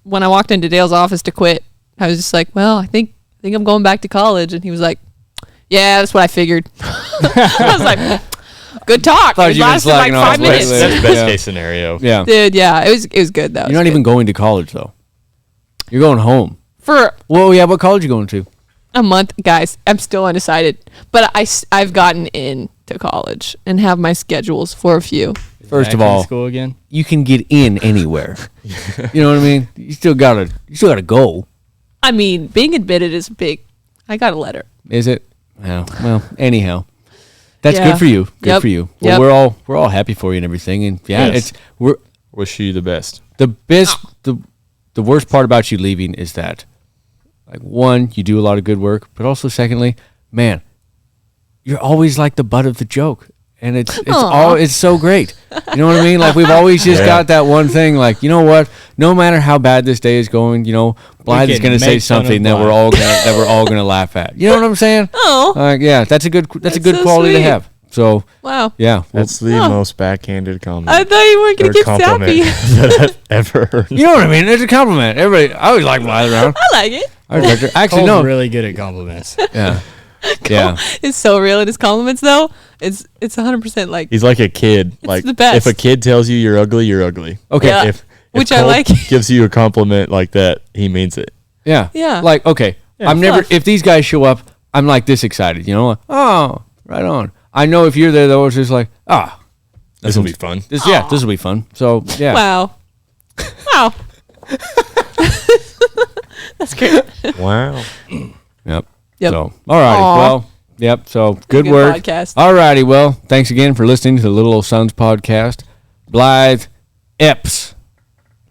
When I walked into Dale's office to quit, I was just like, well, I think I'm going back to college. And he was like, yeah, that's what I figured. I was like, good talk. Thought It you were lasted like slacking off 5 way minutes. later. That's best Yeah. case scenario. yeah, Dude, yeah, it was good though. you're not even going to college though. You're going home. for Well, yeah. What college are you going to? a month, guys. I'm still undecided, but I've gotten into college and have my schedules for a few. First Back of in all, school again. you can get in anywhere. You know what I mean? You still gotta go. I mean, being admitted is big. I got a letter. Is it? Yeah. Well, anyhow, that's Yeah. good for you. Good Yep. for you. Well, Yep. we're all happy for you and everything. And yeah, Yes. we're Wish you the best. the best. The worst part about you leaving is that, like, one, you do a lot of good work, but also secondly, man, you're always like the butt of the joke. And it's so great. You know what I mean? Like, we've always just Yeah. got that one thing. Like, you know what? No matter how bad this day is going, you know, Blythe is can going to say make fun of something that we're all gonna laugh at. You know what I'm saying? Oh, Yeah, that's a good That's good so quality to sweet. have. So wow. yeah, well, That's the Oh. most backhanded comment. I thought you weren't or going to get compliment sappy. that I've ever heard. you know what I mean. It's a compliment. Everybody, I always like Blythe around. I like it. I respect her. Actually, Cole's no. really good at compliments. Yeah, yeah. It's so real in his compliments, though. It's 100% like, He's like a kid. Like the best. if a kid tells you you're ugly, you're ugly. Okay. Yeah. If Which I Cole like. gives you a compliment like that, he means it. Yeah. Yeah. Like, okay, Yeah, I'm never, fluff. if these guys show up, I'm like this excited, you know? Like, oh, right on. I know if you're there, though, it's just like, This will be fun. this will be fun. So, yeah. wow. Wow. That's great. Wow. Yep. Yep. So, all righty. Aw. Well, yep. So, good good work. podcast. All righty. Well, thanks again for listening to the Little Old Sons podcast. Blythe Epps.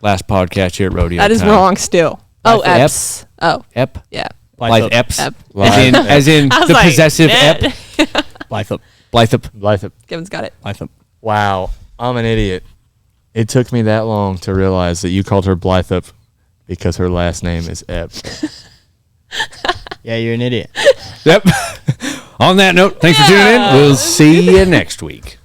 Last podcast here at Rodeo. That is Time. wrong still. Oh, Blythe Epps. Oh, Ep. yeah. Blythe Epps. Ep. As in I was the like, possessive eh. Ep. Blythe up. Blythe Ep. Blythe. Kevin's got it. Blythe up. Wow. I'm an idiot. It took me that long to realize that you called her Blythup because her last name is Ep. Yeah, you're an idiot. Yep. On that note, thanks for tuning in. We'll see you next week.